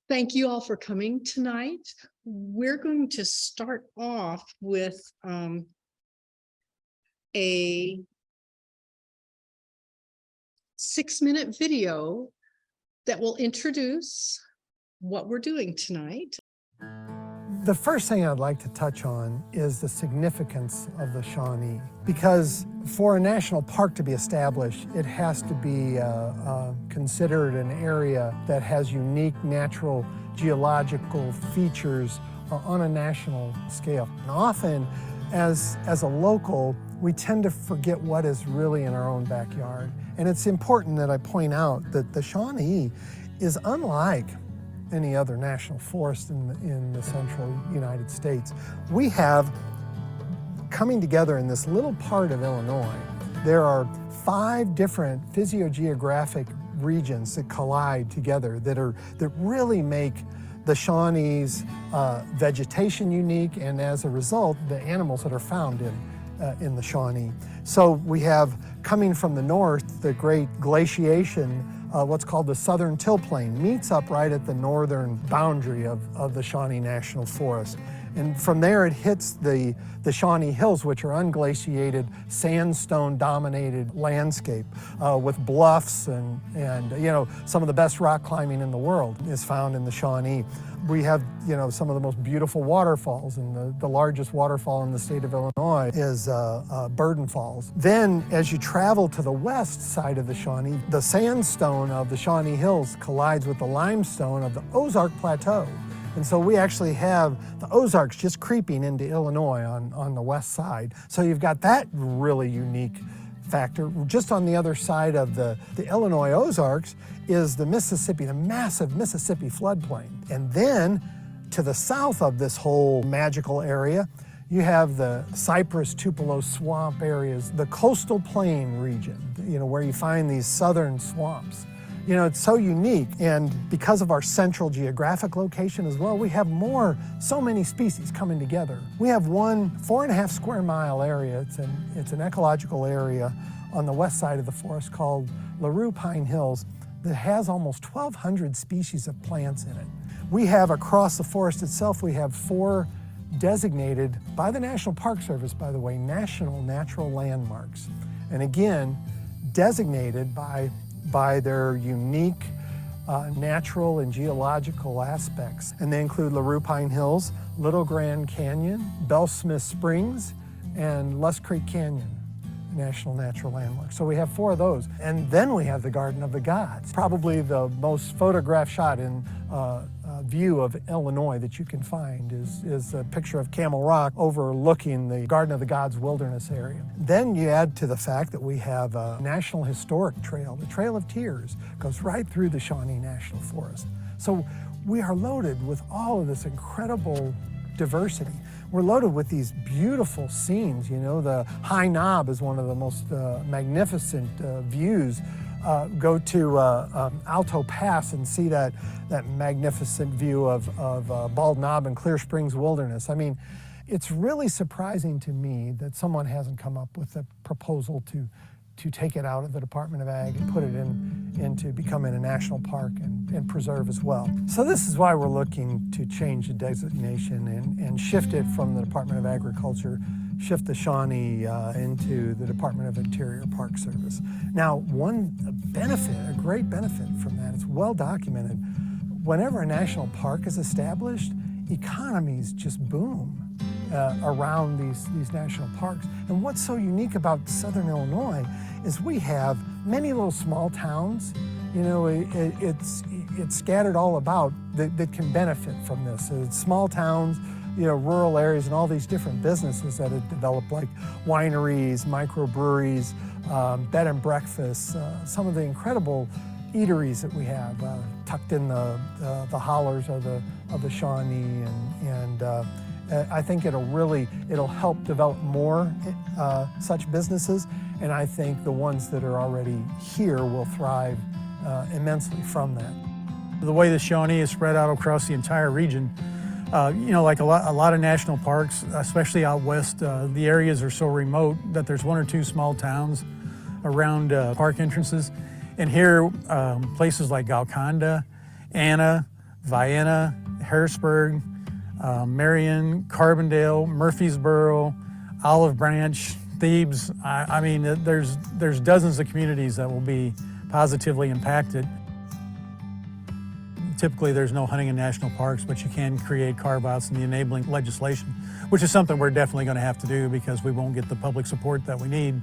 Thank you all for coming tonight. We're going to start off with a 6-minute video that will introduce what we're doing tonight. The first thing I'd like to touch on is the significance of the Shawnee, because for a national park to be established, it has to be considered an area that has unique natural geological features on a national scale. And often, as a local, we tend to forget what is really in our own backyard. And it's important that I point out that the Shawnee is unlike any other national forest in the central United States. We have, coming together in this little part of Illinois, there are 5 different physiogeographic regions that collide together that really make the Shawnee's vegetation unique, and as a result, the animals that are found in the Shawnee. So we have, coming from the north, the great glaciation, what's called the Southern Till Plain, meets up right at the northern boundary of the Shawnee National Forest. And from there it hits the Shawnee Hills, which are unglaciated, sandstone-dominated landscape with bluffs and you know, some of the best rock climbing in the world is found in the Shawnee. We have, you know, some of the most beautiful waterfalls, and the largest waterfall in the state of Illinois is Burden Falls. Then, as you travel to the west side of the Shawnee, the sandstone of the Shawnee Hills collides with the limestone of the Ozark Plateau. And so we actually have the Ozarks just creeping into Illinois on the west side. So you've got that really unique factor. Just on the other side of the Illinois Ozarks is the Mississippi, the massive Mississippi floodplain. And then to the south of this whole magical area, you have the cypress tupelo swamp areas, the coastal plain region, you know, where you find these southern swamps. You know, it's so unique, and because of our central geographic location as well, we have so many species coming together. We have one 4.5 square mile area. It's an ecological area on the west side of the forest called LaRue Pine Hills that has almost 1,200 species of plants in it. We have, across the forest itself, we have 4 designated by the National Park Service, by the way, national natural landmarks. And again, designated by their unique natural and geological aspects. And they include LaRue Pine Hills, Little Grand Canyon, Bellsmith Springs, and Lusk Creek Canyon, national natural landmarks. So we have 4 of those. And then we have the Garden of the Gods, probably the most photographed shot in view of Illinois that you can find is a picture of Camel Rock overlooking the Garden of the Gods wilderness area. Then you add to the fact that we have a National Historic Trail. The Trail of Tears goes right through the Shawnee National Forest. So we are loaded with all of this incredible diversity. We're loaded with these beautiful scenes. You know, the High Knob is one of the most magnificent views. Go to Alto Pass and see that magnificent view of Bald Knob and Clear Springs Wilderness. I mean, it's really surprising to me that someone hasn't come up with a proposal to take it out of the Department of Ag and put it into becoming a national park and preserve as well. So this is why we're looking to change the designation and shift it from the Department of Agriculture, shift the Shawnee into the Department of Interior Park Service. Now, one benefit, a great benefit from that, it's well documented. Whenever a national park is established, economies just boom around these national parks. And what's so unique about Southern Illinois is we have many little small towns. You know, it's scattered all about that can benefit from this. So it's small towns, you know, rural areas, and all these different businesses that have developed, like wineries, microbreweries, bed and breakfasts, some of the incredible eateries that we have tucked in the hollers of the Shawnee, and I think it'll help develop more such businesses, and I think the ones that are already here will thrive immensely from that. The way the Shawnee is spread out across the entire region, you know, like a lot of national parks, especially out west, the areas are so remote that there's 1 or 2 small towns around park entrances. And here, places like Golconda, Anna, Vienna, Harrisburg, Marion, Carbondale, Murfreesboro, Olive Branch, Thebes. I mean, there's dozens of communities that will be positively impacted. Typically, there's no hunting in national parks, but you can create carve-outs in the enabling legislation, which is something we're definitely going to have to do because we won't get the public support that we need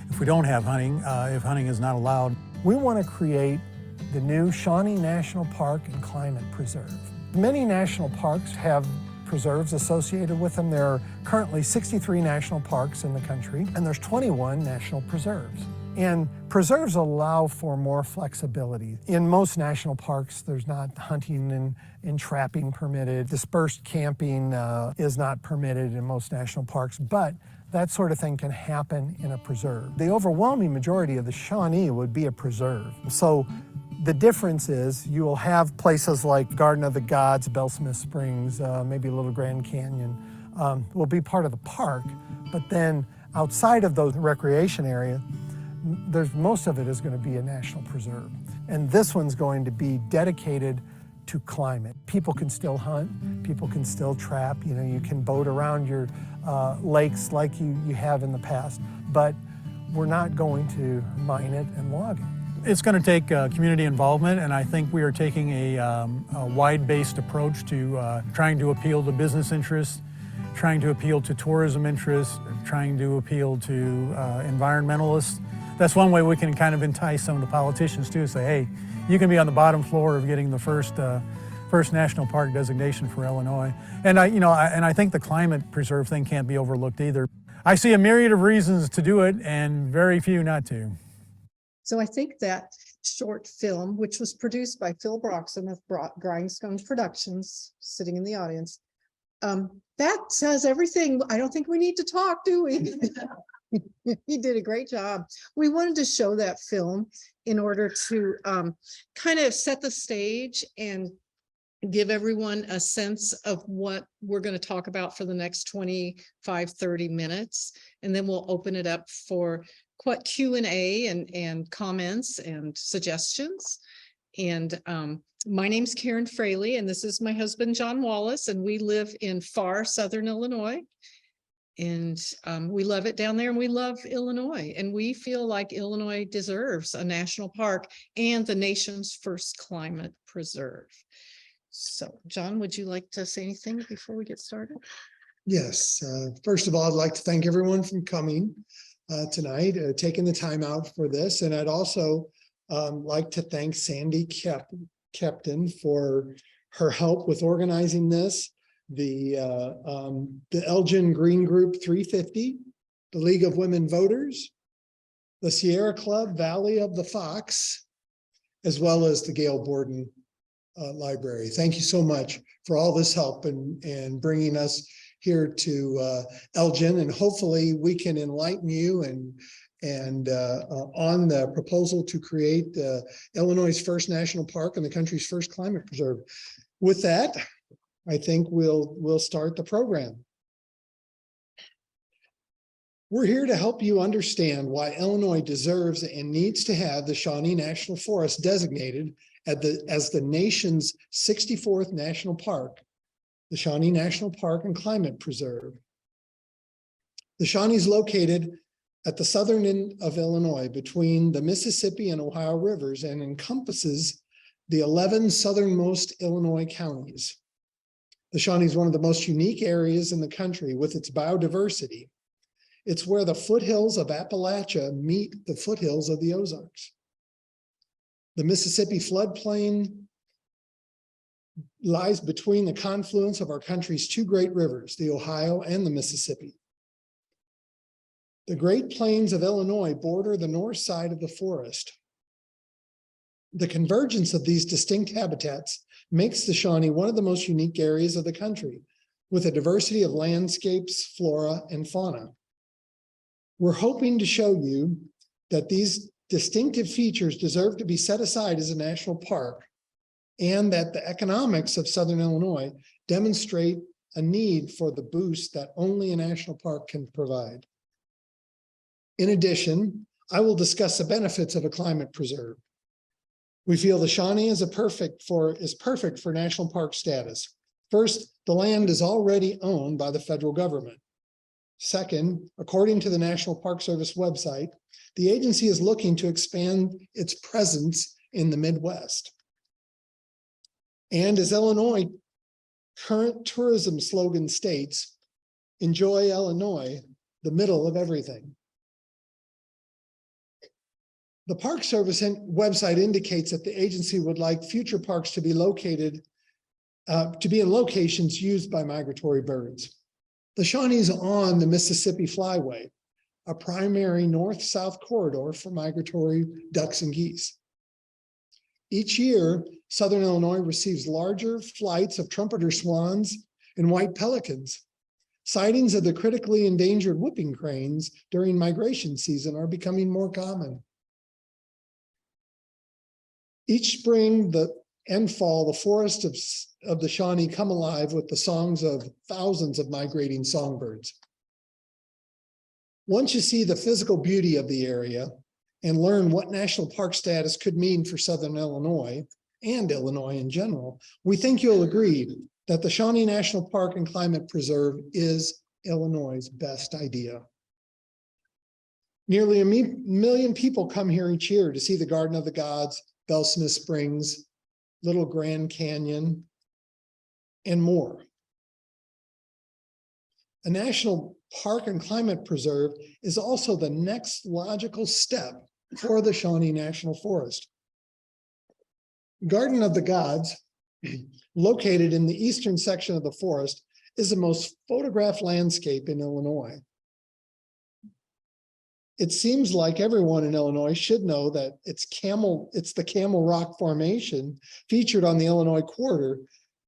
if we don't have hunting, if hunting is not allowed. We want to create the new Shawnee National Park and Climate Preserve. Many national parks have preserves associated with them. There are currently 63 national parks in the country, and there's 21 national preserves. And preserves allow for more flexibility. In most national parks, there's not hunting and trapping permitted. Dispersed camping is not permitted in most national parks, but that sort of thing can happen in a preserve. The overwhelming majority of the Shawnee would be a preserve. So the difference is you will have places like Garden of the Gods, Bellsmith Springs, maybe Little Grand Canyon, will be part of the park, but then outside of those recreation areas, most of it is going to be a national preserve. And this one's going to be dedicated to climate. People can still hunt, people can still trap, you know, you can boat around your lakes like you have in the past, but we're not going to mine it and log it. It's going to take community involvement, and I think we are taking a wide-based approach to trying to appeal to business interests, trying to appeal to tourism interests, trying to appeal to environmentalists. That's one way we can kind of entice some of the politicians too, say, hey, you can be on the bottom floor of getting the first national park designation for Illinois. And I think the climate preserve thing can't be overlooked either. I see a myriad of reasons to do it and very few not to. So I think that short film, which was produced by Phil Broxham of Grindstone Productions, sitting in the audience, that says everything. I don't think we need to talk, do we? He did a great job. We wanted to show that film in order to kind of set the stage and give everyone a sense of what we're going to talk about for the next 25-30 minutes. And then we'll open it up for Q&A and comments and suggestions. And my name's Karen Frailey, and this is my husband, John Wallace, and we live in far southern Illinois. And we love it down there, and we love Illinois, and we feel like Illinois deserves a national park and the nation's first climate preserve. So, John, would you like to say anything before we get started? Yes. First of all, I'd like to thank everyone for coming tonight, taking the time out for this. And I'd also like to thank Sandy Kepton for her help with organizing this. The Elgin Green Group 350, the League of Women Voters, the Sierra Club Valley of the Fox, as well as the Gail Borden Library. Thank you so much for all this help and bringing us here to Elgin, and hopefully we can enlighten you and on the proposal to create Illinois' first national park and the country's first climate preserve. With that, I think we'll start the program. We're here to help you understand why Illinois deserves and needs to have the Shawnee National Forest designated as the nation's 64th national park, the Shawnee National Park and Climate Preserve. The Shawnee is located at the southern end of Illinois between the Mississippi and Ohio rivers and encompasses the 11 southernmost Illinois counties. The Shawnee is one of the most unique areas in the country with its biodiversity. It's where the foothills of Appalachia meet the foothills of the Ozarks. The Mississippi floodplain lies between the confluence of our country's two great rivers, the Ohio and the Mississippi. The Great Plains of Illinois border the north side of the forest. The convergence of these distinct habitats makes the Shawnee one of the most unique areas of the country, with a diversity of landscapes, flora, and fauna. We're hoping to show you that these distinctive features deserve to be set aside as a national park, and that the economics of Southern Illinois demonstrate a need for the boost that only a national park can provide. In addition, I will discuss the benefits of a climate preserve. We feel the Shawnee is perfect for national park status. First, the land is already owned by the federal government. Second, according to the National Park Service website, the agency is looking to expand its presence in the Midwest. And as Illinois' current tourism slogan states, enjoy Illinois, the middle of everything. The Park Service website indicates that the agency would like future parks to be located, to be in locations used by migratory birds. The Shawnee is on the Mississippi Flyway, a primary north-south corridor for migratory ducks and geese. Each year, Southern Illinois receives larger flights of trumpeter swans and white pelicans. Sightings of the critically endangered whooping cranes during migration season are becoming more common. Each spring and fall, the forests of the Shawnee come alive with the songs of thousands of migrating songbirds. Once you see the physical beauty of the area and learn what national park status could mean for Southern Illinois and Illinois in general, we think you'll agree that the Shawnee National Park and Climate Preserve is Illinois' best idea. Nearly a million people come here each year to see the Garden of the Gods, Bellsmith Springs, Little Grand Canyon, and more. A national park and climate preserve is also the next logical step for the Shawnee National Forest. Garden of the Gods, located in the eastern section of the forest, is the most photographed landscape in Illinois. It seems like everyone in Illinois should know that it's the Camel Rock Formation featured on the Illinois Quarter,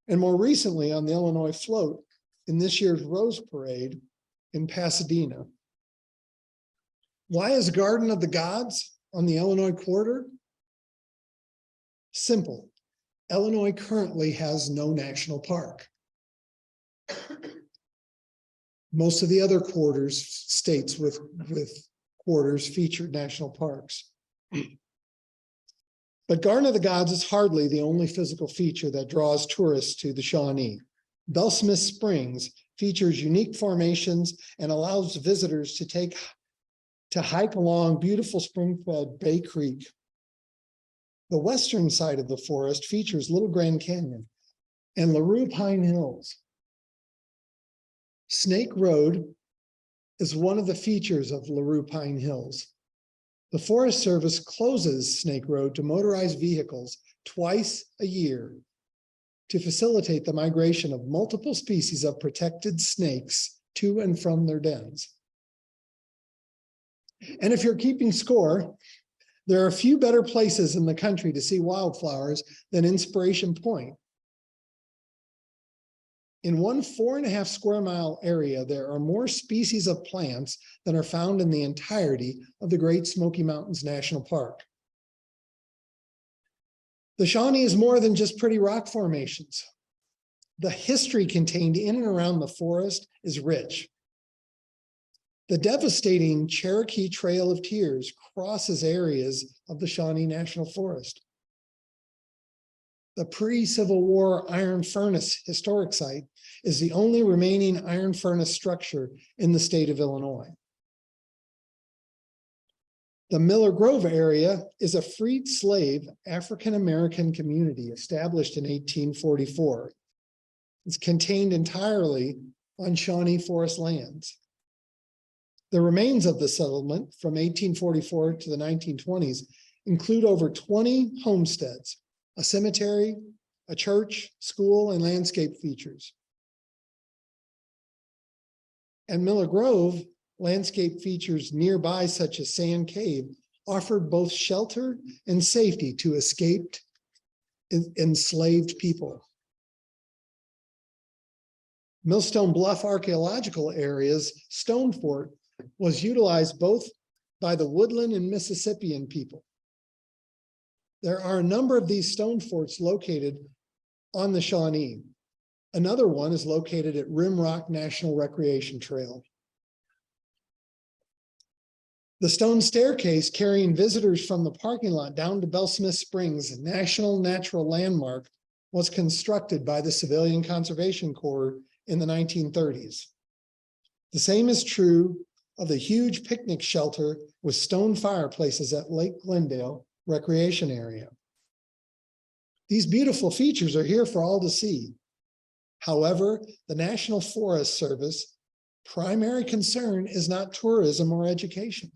and more recently on the Illinois Float in this year's Rose Parade in Pasadena. Why is Garden of the Gods on the Illinois Quarter? Simple. Illinois currently has no national park. Most of the other states with quarters featured national parks. But Garden of the Gods is hardly the only physical feature that draws tourists to the Shawnee. Bellsmith Springs features unique formations and allows visitors to hike along beautiful spring-fed Bay Creek. The western side of the forest features Little Grand Canyon and LaRue Pine Hills. Snake Road is one of the features of LaRue Pine Hills. The Forest Service closes Snake Road to motorized vehicles twice a year to facilitate the migration of multiple species of protected snakes to and from their dens. And if you're keeping score, there are a few better places in the country to see wildflowers than Inspiration Point. In one 4.5 square mile area, there are more species of plants than are found in the entirety of the Great Smoky Mountains National Park. The Shawnee is more than just pretty rock formations. The history contained in and around the forest is rich. The devastating Cherokee Trail of Tears crosses areas of the Shawnee National Forest. The pre-Civil War iron furnace historic site is the only remaining iron furnace structure in the state of Illinois. The Miller Grove area is a freed slave African-American community established in 1844. It's contained entirely on Shawnee forest lands. The remains of the settlement from 1844 to the 1920s include over 20 homesteads, a cemetery, a church, school, and landscape features. And Miller Grove, landscape features nearby, such as Sand Cave, offered both shelter and safety to escaped enslaved people. Millstone Bluff Archaeological Area's Stone Fort was utilized both by the Woodland and Mississippian people. There are a number of these stone forts located on the Shawnee. Another one is located at Rim Rock National Recreation Trail. The stone staircase carrying visitors from the parking lot down to Bell Smith Springs, a national natural landmark, was constructed by the Civilian Conservation Corps in the 1930s. The same is true of the huge picnic shelter with stone fireplaces at Lake Glendale Recreation Area. These beautiful features are here for all to see. However, the National Forest Service primary concern is not tourism or education.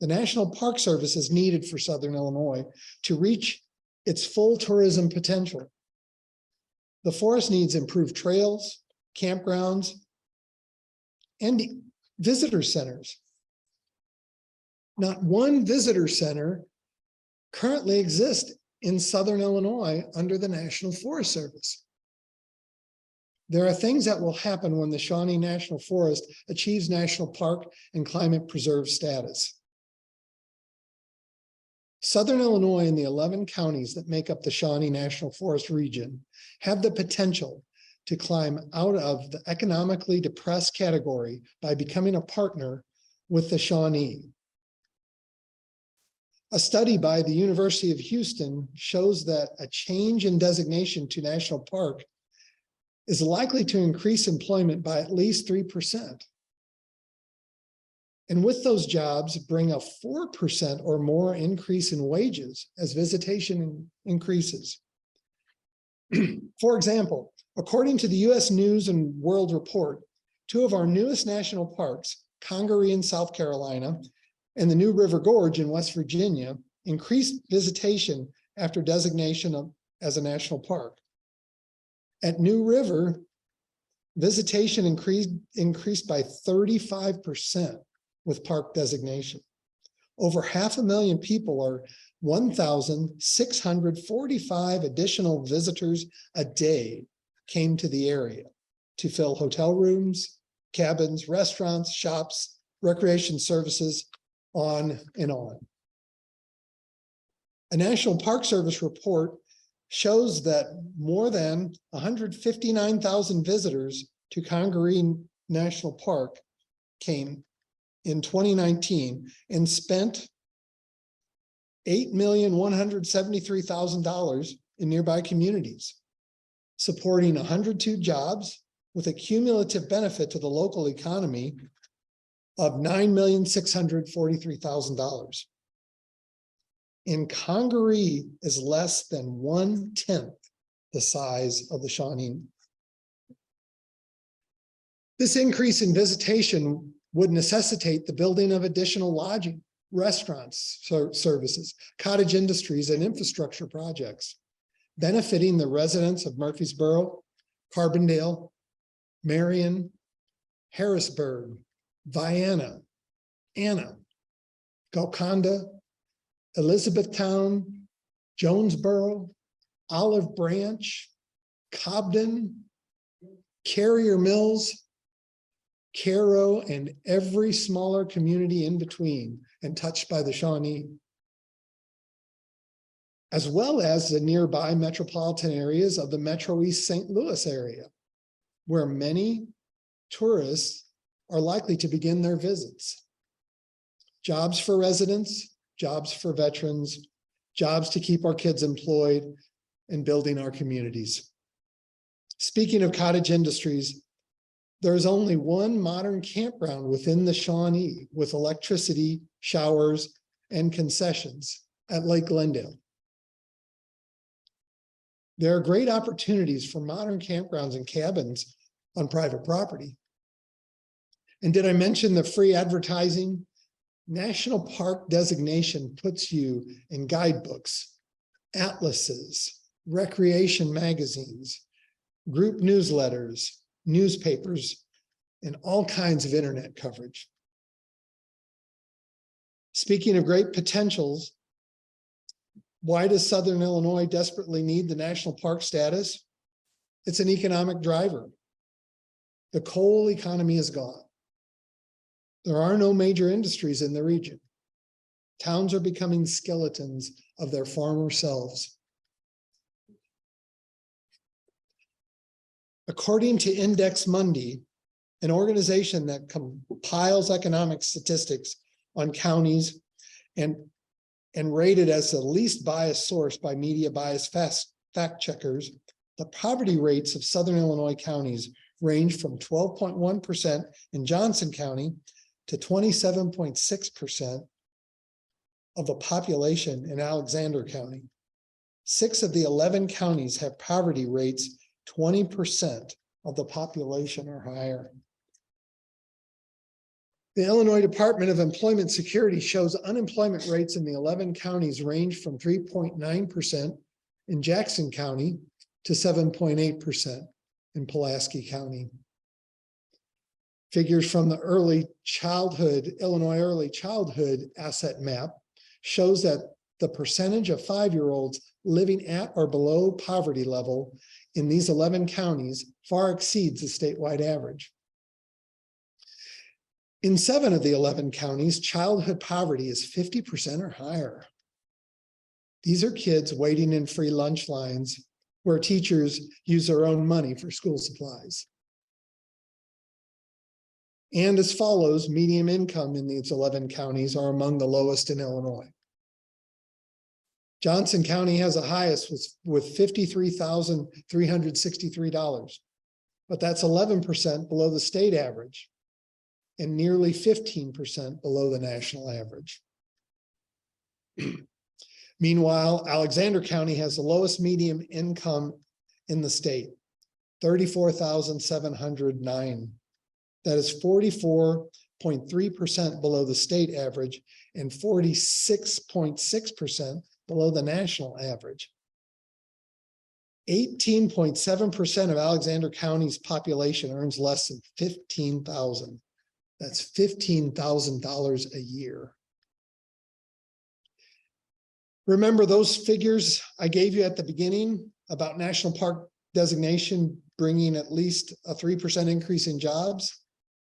The National Park Service is needed for Southern Illinois to reach its full tourism potential. The forest needs improved trails, campgrounds, and visitor centers. Not one visitor center currently exists in Southern Illinois under the National Forest Service. There are things that will happen when the Shawnee National Forest achieves national park and climate preserve status. Southern Illinois and the 11 counties that make up the Shawnee National Forest region have the potential to climb out of the economically depressed category by becoming a partner with the Shawnee. A study by the University of Houston shows that a change in designation to national park is likely to increase employment by at least 3%. And with those jobs, bring a 4% or more increase in wages as visitation increases. For example, according to the U.S. News and World Report, two of our newest national parks, Congaree in South Carolina and the New River Gorge in West Virginia, increased visitation after designation as a national park. At New River, visitation increased by 35% with park designation. Over 500,000 people, or 1,645 additional visitors a day, came to the area to fill hotel rooms, cabins, restaurants, shops, recreation services, on and on. A National Park Service report shows that more than 159,000 visitors to Congaree National Park came in 2019 and spent $8,173,000 in nearby communities, supporting 102 jobs with a cumulative benefit to the local economy of $9,643,000. And Congaree is less than 1/10 the size of the Shawnee. This increase in visitation would necessitate the building of additional lodging, restaurants, services, cottage industries, and infrastructure projects, benefiting the residents of Murfreesboro, Carbondale, Marion, Harrisburg, Vienna, Anna, Golconda, Elizabethtown, Jonesboro, Olive Branch, Cobden, Carrier Mills, Cairo, and every smaller community in between and touched by the Shawnee, as well as the nearby metropolitan areas of the Metro East St. Louis area, where many tourists are likely to begin their visits. Jobs for residents, jobs for veterans, jobs to keep our kids employed, and building our communities. Speaking of cottage industries, there is only one modern campground within the Shawnee with electricity, showers, and concessions at Lake Glendale. There are great opportunities for modern campgrounds and cabins on private property. And did I mention the free advertising? National park designation puts you in guidebooks, atlases, recreation magazines, group newsletters, newspapers, and all kinds of internet coverage. Speaking of great potentials, why does Southern Illinois desperately need the national park status? It's an economic driver. The coal economy is gone. There are no major industries in the region. Towns are becoming skeletons of their former selves. According to Index Mundi, an organization that compiles economic statistics on counties and rated as the least biased source by media bias fact checkers, the poverty rates of Southern Illinois counties range from 12.1% in Johnson County to 27.6% of the population in Alexander County. 6 of the 11 counties have poverty rates 20% of the population or higher. The Illinois Department of Employment Security shows unemployment rates in the 11 counties range from 3.9% in Jackson County to 7.8% in Pulaski County. Figures from the Illinois Early Childhood Asset Map shows that the percentage of 5-year-olds living at or below poverty level in these 11 counties far exceeds the statewide average. In 7 of the 11 counties, childhood poverty is 50% or higher. These are kids waiting in free lunch lines where teachers use their own money for school supplies. And as follows, median income in these 11 counties are among the lowest in Illinois. Johnson County has the highest with $53,363, but that's 11% below the state average and nearly 15% below the national average. Meanwhile, Alexander County has the lowest median income in the state, $34,709. That is 44.3% below the state average and 46.6% below the national average. 18.7% of Alexander County's population earns less than $15,000. That's $15,000 a year. Remember those figures I gave you at the beginning about national park designation bringing at least a 3% increase in jobs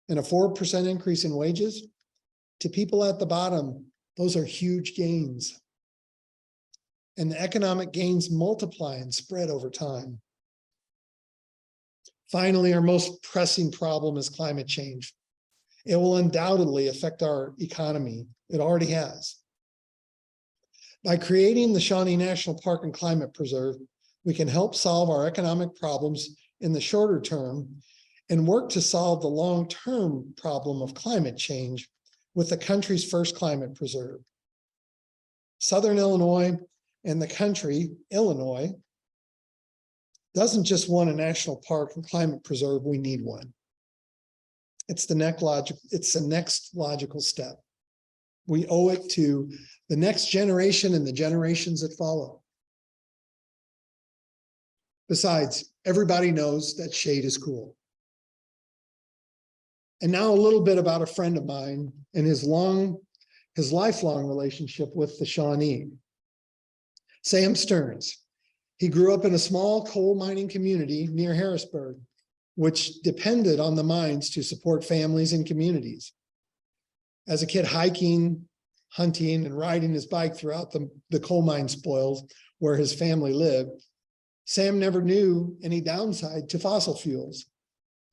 and a 4% increase in wages? To people at the bottom, those are huge gains. And the economic gains multiply and spread over time. Finally, our most pressing problem is climate change. It will undoubtedly affect our economy. It already has. By creating the Shawnee National Park and Climate Preserve, we can help solve our economic problems in the shorter term and work to solve the long-term problem of climate change with the country's first climate preserve. Southern Illinois and the country, Illinois, doesn't just want a national park and climate preserve, we need one. It's the next logical step. We owe it to the next generation and the generations that follow. Besides, everybody knows that shade is cool. And now a little bit about a friend of mine and his lifelong relationship with the Shawnee. Sam Stearns. He grew up in a small coal mining community near Harrisburg, which depended on the mines to support families and communities. As a kid, hiking, hunting, and riding his bike throughout the coal mine spoils where his family lived, Sam never knew any downside to fossil fuels.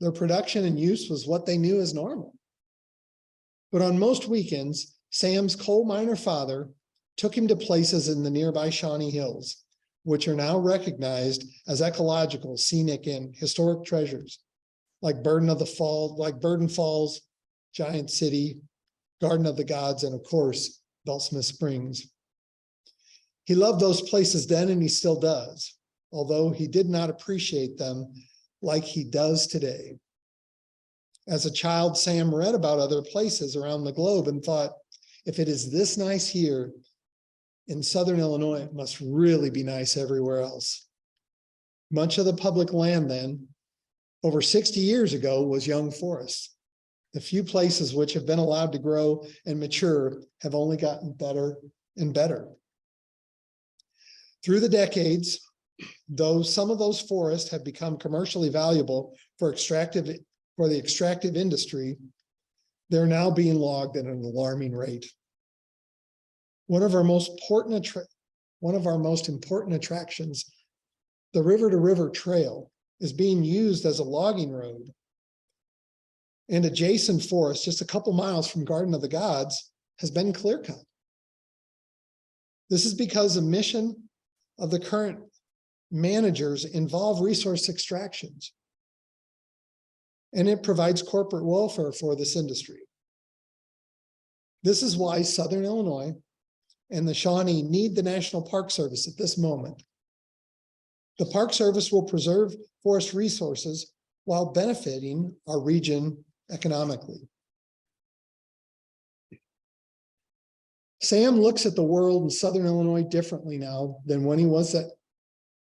Their production and use was what they knew as normal. But on most weekends, Sam's coal miner father took him to places in the nearby Shawnee Hills, which are now recognized as ecological, scenic, and historic treasures, like Burden Falls, Giant City, Garden of the Gods, and of course, Bellsmith Springs. He loved those places then, and he still does, although he did not appreciate them like he does today. As a child, Sam read about other places around the globe and thought, if it is this nice here in Southern Illinois, it must really be nice everywhere else. Much of the public land then, over 60 years ago, was young forests. The few places which have been allowed to grow and mature have only gotten better and better. Through the decades, though some of those forests have become commercially valuable for the extractive industry, they're now being logged at an alarming rate. One of our most important attractions, the River to River Trail, is being used as a logging road. And adjacent forest, just a couple miles from Garden of the Gods, has been clear cut. This is because the mission of the current managers involve resource extractions, and it provides corporate welfare for this industry. This is why Southern Illinois and the Shawnee need the National Park Service at this moment. The Park Service will preserve forest resources while benefiting our region economically. Sam looks at the world in Southern Illinois differently now than when he was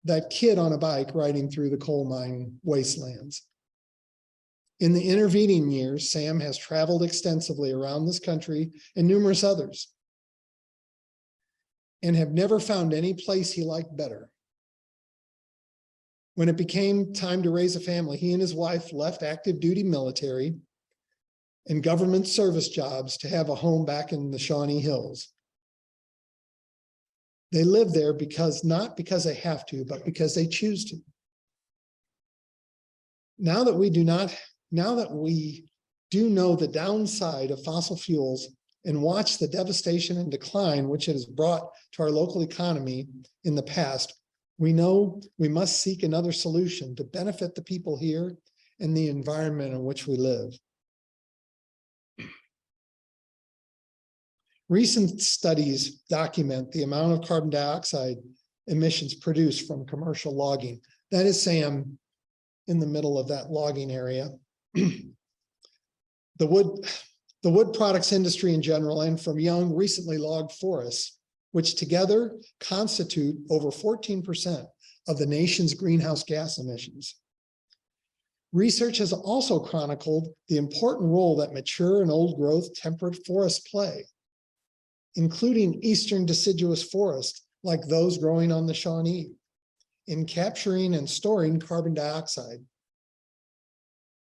that kid on a bike riding through the coal mine wastelands. In the intervening years, Sam has traveled extensively around this country and numerous others, and have never found any place he liked better. When it became time to raise a family, he and his wife left active duty military and government service jobs to have a home back in the Shawnee Hills. They live there not because they have to, but because they choose to. Now that we do know the downside of fossil fuels and watch the devastation and decline which it has brought to our local economy in the past, we know we must seek another solution to benefit the people here and the environment in which we live. Recent studies document the amount of carbon dioxide emissions produced from commercial logging. That is Sam in the middle of that logging area. The wood products industry in general, and from young, recently logged forests, which together constitute over 14% of the nation's greenhouse gas emissions. Research has also chronicled the important role that mature and old growth temperate forests play, including eastern deciduous forests like those growing on the Shawnee, in capturing and storing carbon dioxide.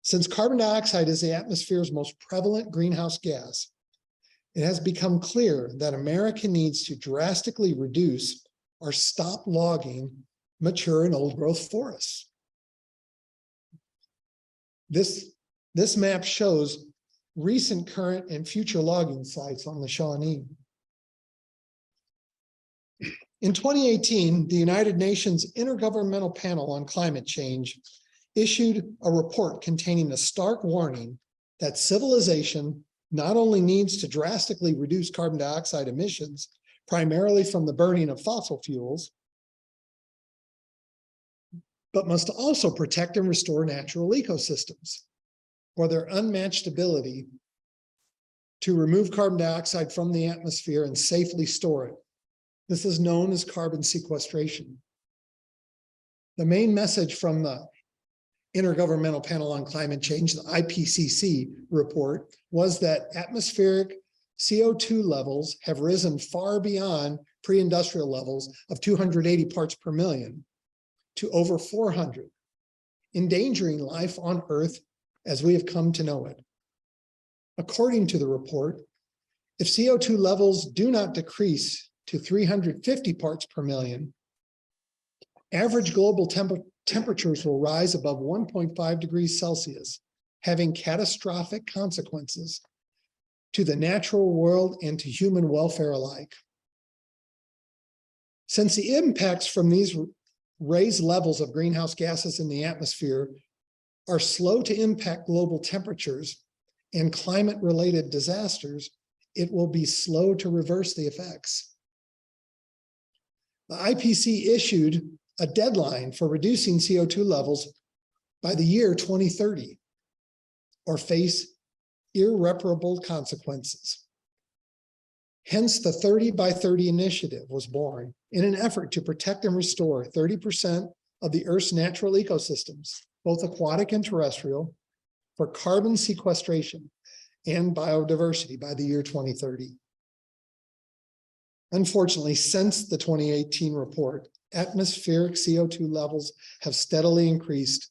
Since carbon dioxide is the atmosphere's most prevalent greenhouse gas, it has become clear that America needs to drastically reduce or stop logging mature and old growth forests. This map shows recent, current, and future logging sites on the Shawnee. In 2018, the United Nations Intergovernmental Panel on Climate Change issued a report containing a stark warning that civilization not only needs to drastically reduce carbon dioxide emissions, primarily from the burning of fossil fuels, but must also protect and restore natural ecosystems for their unmatched ability to remove carbon dioxide from the atmosphere and safely store it. This is known as carbon sequestration. The main message from the Intergovernmental Panel on Climate Change, the IPCC report, was that atmospheric CO2 levels have risen far beyond pre-industrial levels of 280 parts per million to over 400, endangering life on Earth as we have come to know it. According to the report, if CO2 levels do not decrease to 350 parts per million, average global temperatures will rise above 1.5 degrees Celsius, having catastrophic consequences to the natural world and to human welfare alike. Since the impacts from these raised levels of greenhouse gases in the atmosphere are slow to impact global temperatures and climate-related disasters, it will be slow to reverse the effects. The IPCC issued a deadline for reducing CO2 levels by the year 2030, or face irreparable consequences. Hence, the 30 by 30 initiative was born in an effort to protect and restore 30% of the Earth's natural ecosystems, both aquatic and terrestrial, for carbon sequestration and biodiversity by the year 2030. Unfortunately, since the 2018 report, atmospheric CO2 levels have steadily increased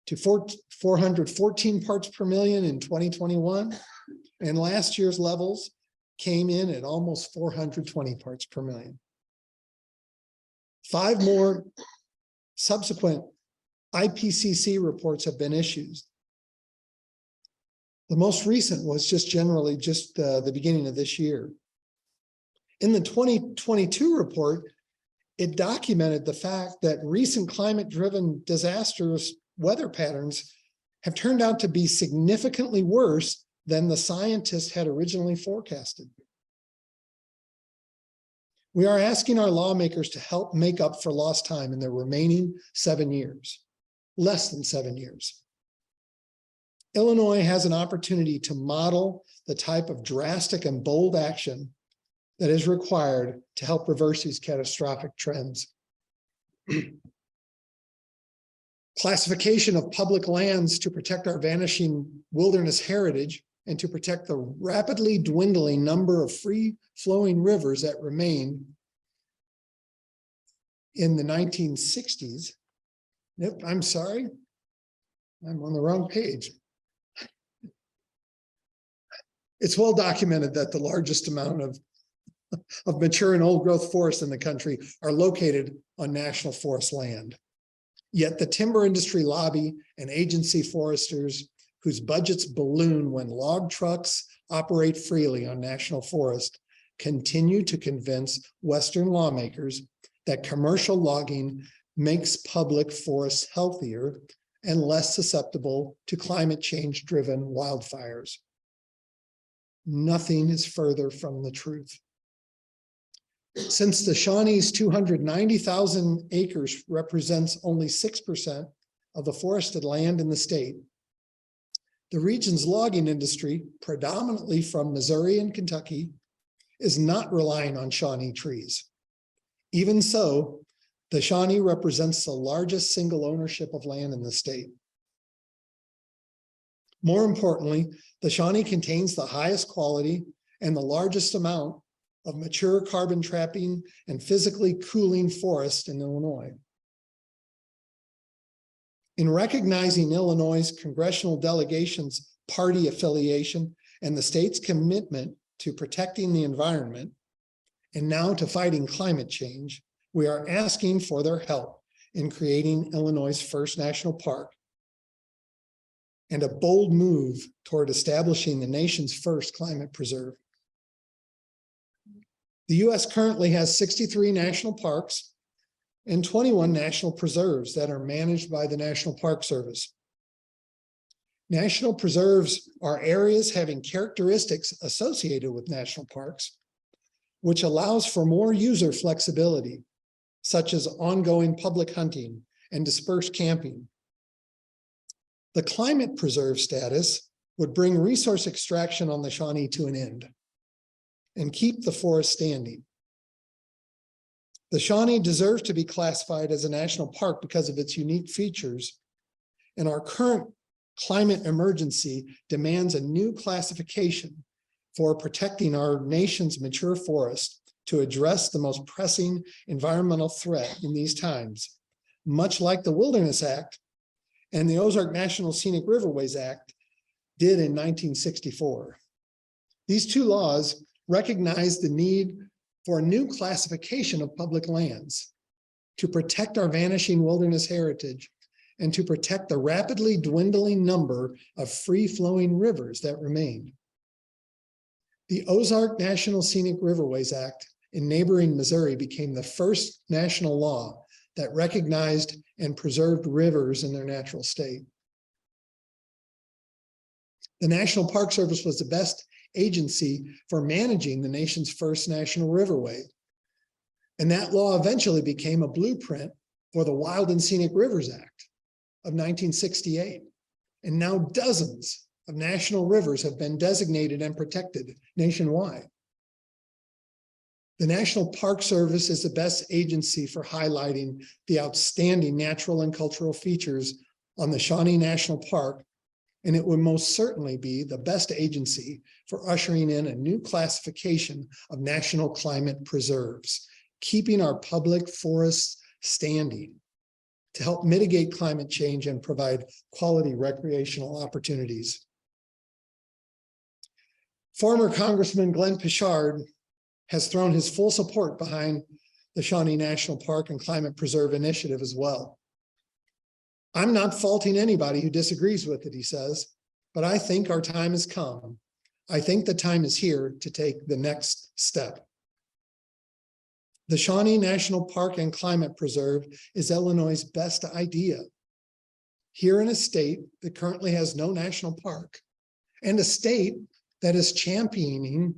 to 414 parts per million in 2021, and last year's levels came in at almost 420 parts per million. 5 more subsequent IPCC reports have been issued. The most recent was just the beginning of this year. In the 2022 report, it documented the fact that recent climate-driven disastrous weather patterns have turned out to be significantly worse than the scientists had originally forecasted. We are asking our lawmakers to help make up for lost time in the remaining 7 years, less than 7 years. Illinois has an opportunity to model the type of drastic and bold action that is required to help reverse these catastrophic trends. Classification of public lands to protect our vanishing wilderness heritage and to protect the rapidly dwindling number of free-flowing rivers that remain in the 1960s. Nope, I'm sorry. I'm on the wrong page. It's well documented that the largest amount of mature and old growth forests in the country are located on national forest land. Yet the timber industry lobby and agency foresters whose budgets balloon when log trucks operate freely on national forest continue to convince Western lawmakers that commercial logging makes public forests healthier and less susceptible to climate change driven wildfires. Nothing is further from the truth. Since the Shawnee's 290,000 acres represents only 6% of the forested land in the state, the region's logging industry, predominantly from Missouri and Kentucky, is not relying on Shawnee trees. Even so, the Shawnee represents the largest single ownership of land in the state. More importantly, the Shawnee contains the highest quality and the largest amount of mature carbon trapping and physically cooling forest in Illinois. In recognizing Illinois' congressional delegation's party affiliation and the state's commitment to protecting the environment, and now to fighting climate change, we are asking for their help in creating Illinois' first national park and a bold move toward establishing the nation's first climate preserve. The U.S. currently has 63 national parks and 21 national preserves that are managed by the National Park Service. National preserves are areas having characteristics associated with national parks, which allows for more user flexibility, such as ongoing public hunting and dispersed camping. The climate preserve status would bring resource extraction on the Shawnee to an end and keep the forest standing. The Shawnee deserves to be classified as a national park because of its unique features, and our current climate emergency demands a new classification for protecting our nation's mature forest to address the most pressing environmental threat in these times, much like the Wilderness Act and the Ozark National Scenic Riverways Act did in 1964. These two laws recognize the need for a new classification of public lands to protect our vanishing wilderness heritage and to protect the rapidly dwindling number of free-flowing rivers that remain. The Ozark National Scenic Riverways Act in neighboring Missouri became the first national law that recognized and preserved rivers in their natural state. The National Park Service was the best agency for managing the nation's first national riverway. And that law eventually became a blueprint for the Wild and Scenic Rivers Act of 1968. And now dozens of national rivers have been designated and protected nationwide. The National Park Service is the best agency for highlighting the outstanding natural and cultural features on the Shawnee National Park, and it would most certainly be the best agency for ushering in a new classification of national climate preserves, keeping our public forests standing to help mitigate climate change and provide quality recreational opportunities. Former Congressman Glenn Pichard has thrown his full support behind the Shawnee National Park and Climate Preserve Initiative as well. I'm not faulting anybody who disagrees with it, he says. but I think our time has come. I think the time is here to take the next step. The Shawnee National Park and Climate Preserve is Illinois' best idea. Here in a state that currently has no national park, and a state that is championing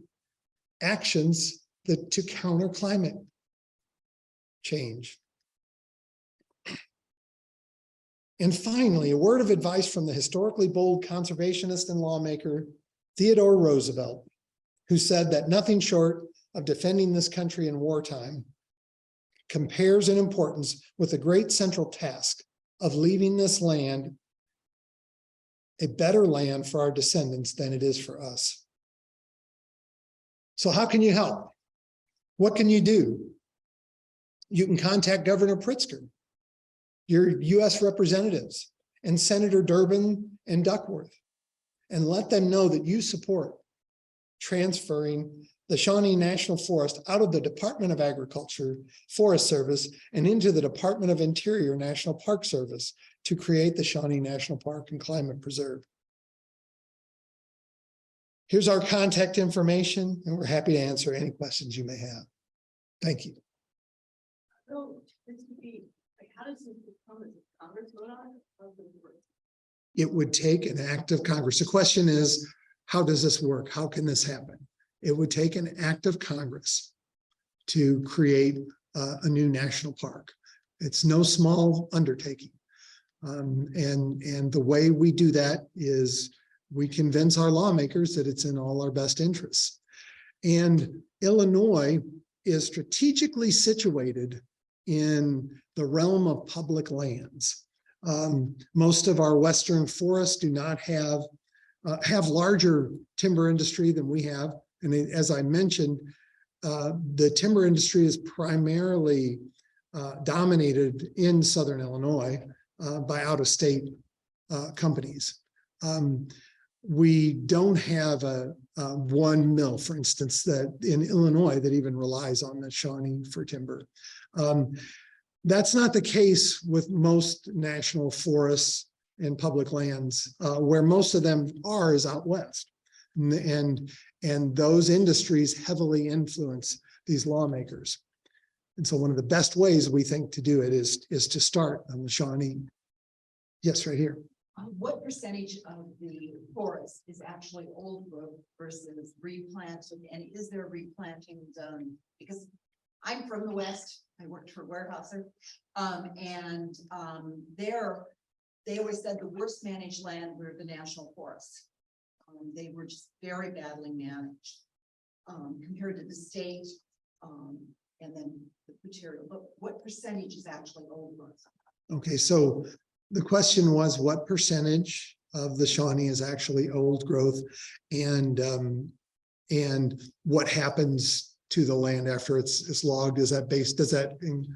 actions to counter climate change. And finally, a word of advice from the historically bold conservationist and lawmaker Theodore Roosevelt, who said that nothing short of defending this country in wartime compares in importance with the great central task of leaving this land a better land for our descendants than it is for us. So how can you help? What can you do? You can contact Governor Pritzker, your US representatives, and Senator Durbin and Duckworth, and let them know that you support transferring the Shawnee National Forest out of the Department of Agriculture Forest Service and into the Department of Interior National Park Service to create the Shawnee National Park and Climate Preserve. Here's our contact information, and we're happy to answer any questions you may have. Thank you. So this would be, like, how does this become, is Congress vote on it? How does it work? It would take an act of Congress. The question is, how does this work? How can this happen? It would take an act of Congress to create a new national park. It's no small undertaking. And the way we do that is we convince our lawmakers that it's in all our best interests. And Illinois is strategically situated in the realm of public lands. Most of our western forests do not have larger timber industry than we have. And as I mentioned, the timber industry is primarily dominated in Southern Illinois by out-of-state companies. We don't have one mill, for instance, that in Illinois that even relies on the Shawnee for timber. That's not the case with most national forests and public lands, where most of them are is out west. And those industries heavily influence these lawmakers. And so one of the best ways we think to do it is to start on the Shawnee. Yes, right here. What percentage of the forest is actually old growth versus replanted? And is there replanting done? Because I'm from the West, I worked for Weyerhaeuser, and they always said the worst managed land were the national forests. They were just very badly managed compared to the state, and then the material. But what percentage is actually old growth? Okay, so the question was, what percentage of the Shawnee is actually old growth, and what happens to the land after it's logged? Is that based? Does that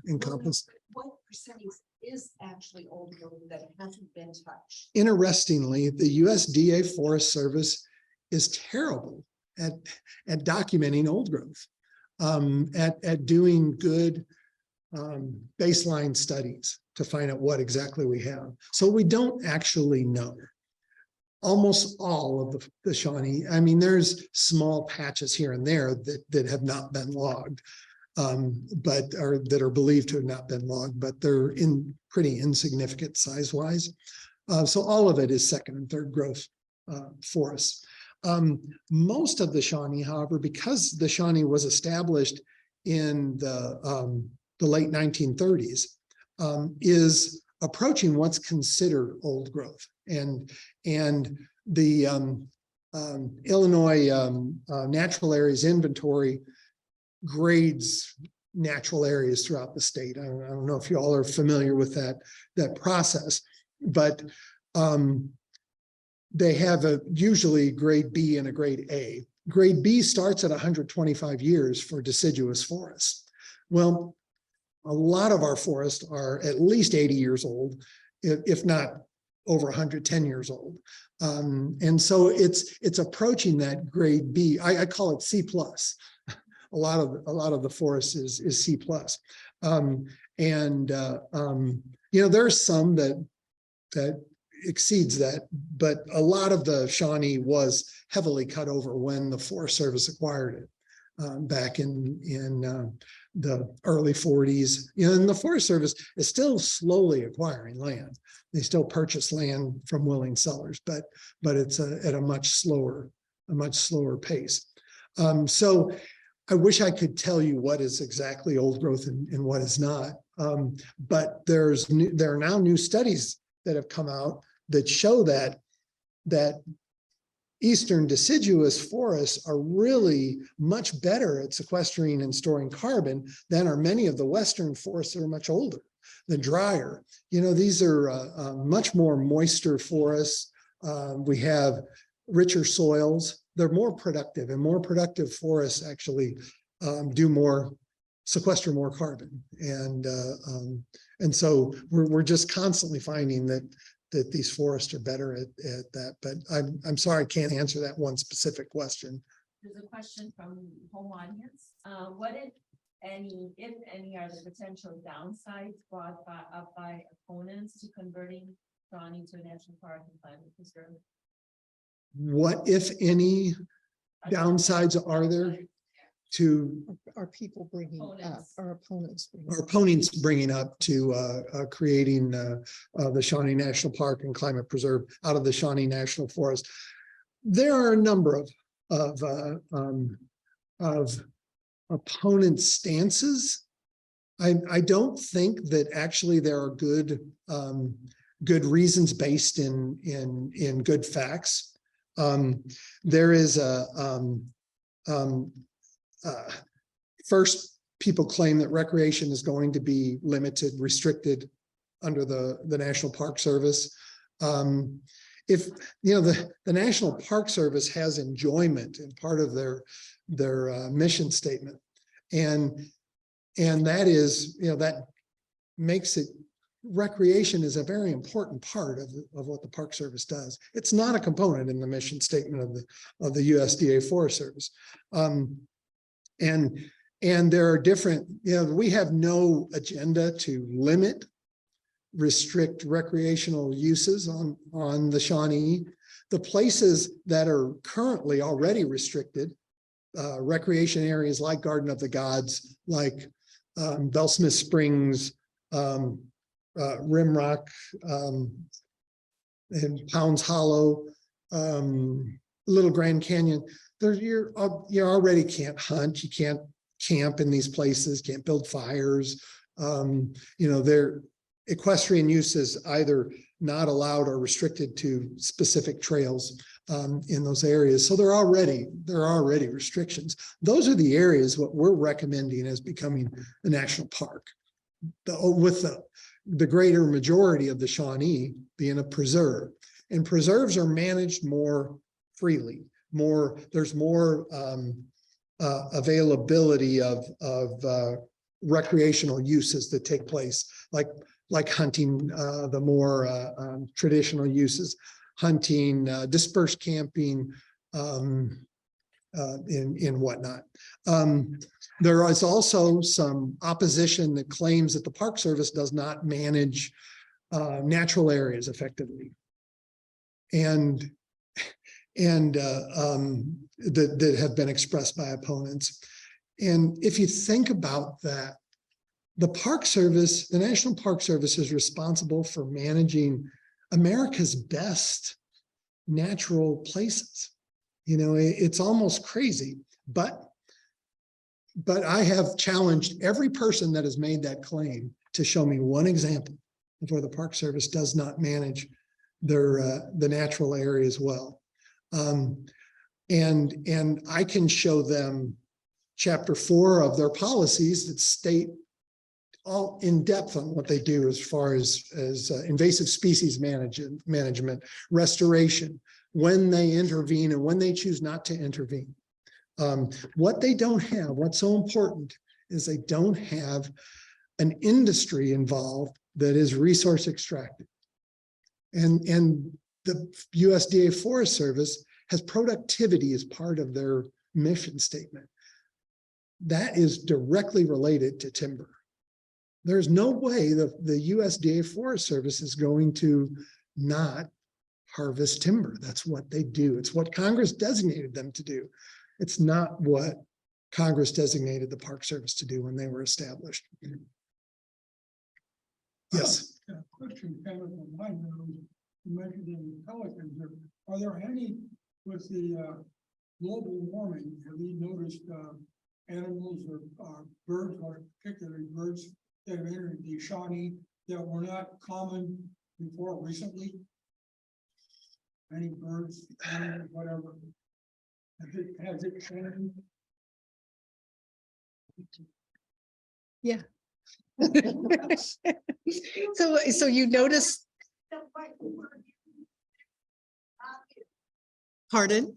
encompass? What percentage is actually old growth that hasn't been touched? Interestingly, the USDA Forest Service is terrible at documenting old growth, at doing good baseline studies to find out what exactly we have. So we don't actually know. Almost all of the Shawnee, I mean, there's small patches here and there that have not been logged, that are believed to have not been logged, but they're pretty insignificant size-wise. So all of it is second and third growth forests. Most of the Shawnee, however, because the Shawnee was established in the late 1930s, is approaching what's considered old growth. And the Illinois Natural Areas Inventory grades natural areas throughout the state. I don't know if you all are familiar with that process, but they have usually grade B and a grade A. Grade B starts at 125 years for deciduous forests. Well, a lot of our forests are at least 80 years old, if not over 110 years old. And so it's approaching that grade B. I call it C+. A lot of the forest is C+. There's some that exceeds that, but a lot of the Shawnee was heavily cut over when the Forest Service acquired it. Back in the early 40s, and the Forest Service is still slowly acquiring land. They still purchase land from willing sellers, but it's at a much slower pace. So I wish I could tell you what is exactly old growth and what is not. But there are now new studies that have come out that show that eastern deciduous forests are really much better at sequestering and storing carbon than are many of the western forests that are much older, than drier. These are much more moister forests. We have richer soils. They're more productive, and more productive forests actually sequester more carbon. And so we're just constantly finding that these forests are better at that. But I'm sorry, I can't answer that one specific question. There's a question from home audience. What if any are the potential downsides brought up by opponents to converting Shawnee to a national park and climate preserve? What, if any, downsides are there to Are people bringing up, Opponents. our opponents? bringing our up? opponents bringing up to creating the Shawnee National Park and Climate Preserve out of the Shawnee National Forest? There are a number of opponent stances. I don't think that actually there are good reasons based in good facts. There is first, people claim that recreation is going to be limited, restricted under the National Park Service. If the National Park Service has enjoyment in part of their mission statement, and that is, that makes it, recreation is a very important part of what the Park Service does. It's not a component in the mission statement of the USDA Forest Service. And there are different, we have no agenda to restrict recreational uses on the Shawnee. The places that are currently already restricted, recreation areas like Garden of the Gods, like Bellsmith Springs, Rimrock, and Pounds Hollow, Little Grand Canyon. You already can't hunt, you can't camp in these places, can't build fires. Their equestrian use is either not allowed or restricted to specific trails in those areas. So there are already restrictions. Those are the areas what we're recommending as becoming a national park, with the greater majority of the Shawnee being a preserve. And preserves are managed more freely. There's more availability of recreational uses that take place, like hunting, the more traditional uses, hunting, dispersed camping, in whatnot. There is also some opposition that claims that the Park Service does not manage natural areas effectively, and that have been expressed by opponents. And if you think about that, the Park Service, the National Park Service, is responsible for managing America's best natural places. It's almost crazy, but I have challenged every person that has made that claim to show me one example of where the Park Service does not manage the natural areas well. And I can show them chapter 4 of their policies that state all in depth on what they do as far as invasive species management, restoration, when they intervene and when they choose not to intervene. What they don't have, what's so important, is they don't have an industry involved that is resource extractive. And the USDA Forest Service has productivity as part of their mission statement. That is directly related to timber. There's no way the USDA Forest Service is going to not harvest timber. That's what they do. It's what Congress designated them to do. It's not what Congress designated the Park Service to do when they were established. Yes. Question kind of on my nose, you mentioned in pelicans, are there any with the global warming, have you noticed animals or birds, or particularly birds that have entered the Shawnee that were not common before recently? Any birds, animals, whatever? Has it changed? Yeah. So you notice, pardon?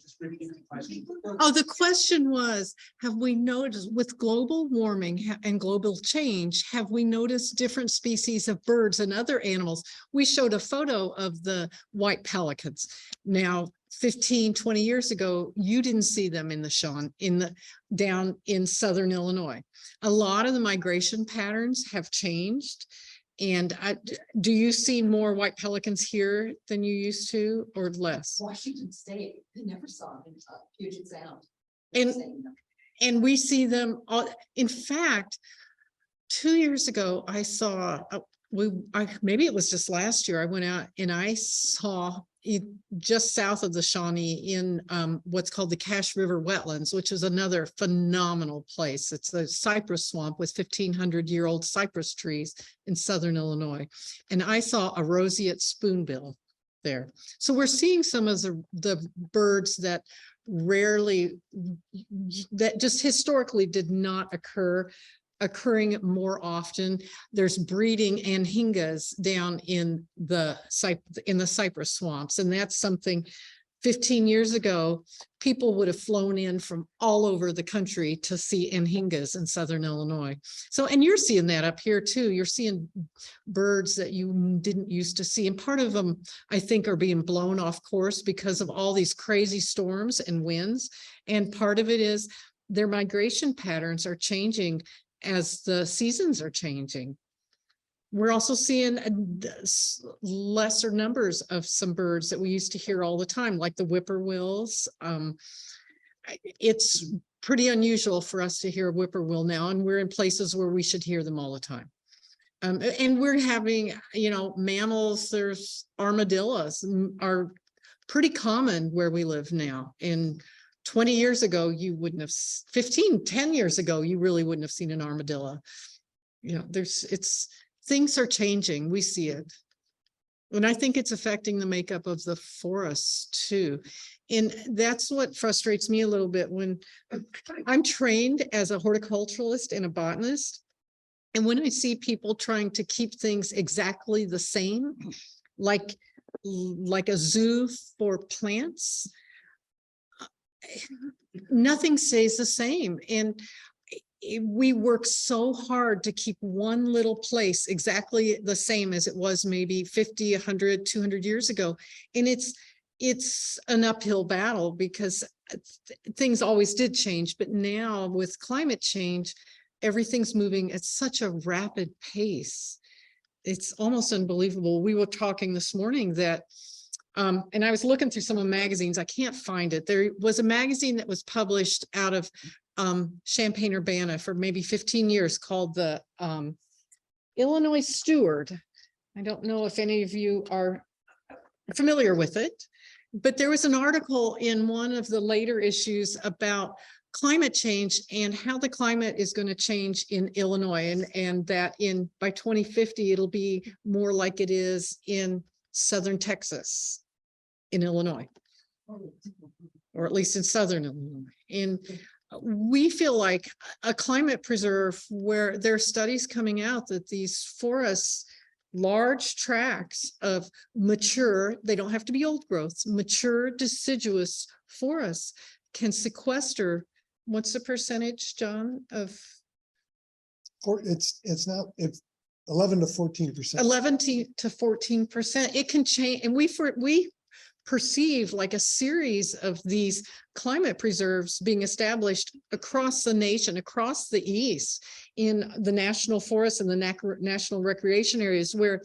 Oh, the question was, have we noticed with global warming and global change, have we noticed different species of birds and other animals? We showed a photo of the white pelicans. Now, 15, 20 years ago, you didn't see them in the down in Southern Illinois. A lot of the migration patterns have changed. And do you see more white pelicans here than you used to, or less? Washington State, I never saw them in Puget Sound. And we see them all. In fact, 2 years ago, I saw, maybe it was just last year, I went out and I saw just south of the Shawnee in what's called the Cache River Wetlands, which is another phenomenal place. It's a cypress swamp with 1,500-year-old cypress trees in Southern Illinois. And I saw a roseate spoonbill there. So we're seeing some of the birds that that just historically did not occurring more often. There's breeding anhingas down in the cypress swamps. And that's something 15 years ago, people would have flown in from all over the country to see anhingas in Southern Illinois. So, and you're seeing that up here too. You're seeing birds that you didn't used to see. And part of them, I think, are being blown off course because of all these crazy storms and winds. And part of it is their migration patterns are changing as the seasons are changing. We're also seeing lesser numbers of some birds that we used to hear all the time, like the whippoorwills. It's pretty unusual for us to hear a whippoorwill now, and we're in places where we should hear them all the time. And we're having, mammals, there's armadillos are pretty common where we live now. And 20 years ago, you wouldn't have, 10 years ago, you really wouldn't have seen an armadillo. Things are changing. We see it. And I think it's affecting the makeup of the forests too. And that's what frustrates me a little bit when I'm trained as a horticulturalist and a botanist. And when I see people trying to keep things exactly the same, like a zoo for plants, nothing stays the same. And we work so hard to keep one little place exactly the same as it was maybe 50, 100, 200 years ago. And it's an uphill battle because things always did change. But now with climate change, everything's moving at such a rapid pace. It's almost unbelievable. We were talking this morning that and I was looking through some of the magazines. I can't find it. There was a magazine that was published out of Champaign-Urbana for maybe 15 years called the Illinois Steward. I don't know if any of you are familiar with it, but there was an article in one of the later issues about climate change and how the climate is going to change in Illinois, and that by 2050 it'll be more like it is in southern Texas in Illinois, or at least in southern Illinois. And we feel like a climate preserve where there are studies coming out that these forests, large tracts of mature, they don't have to be old growths, mature deciduous forests can sequester, what's the percentage, John, of? It's 11 to 14%. 11 to 14%. It can change, and we perceive like a series of these climate preserves being established across the nation, across the East, in the national forests and the national recreation areas, where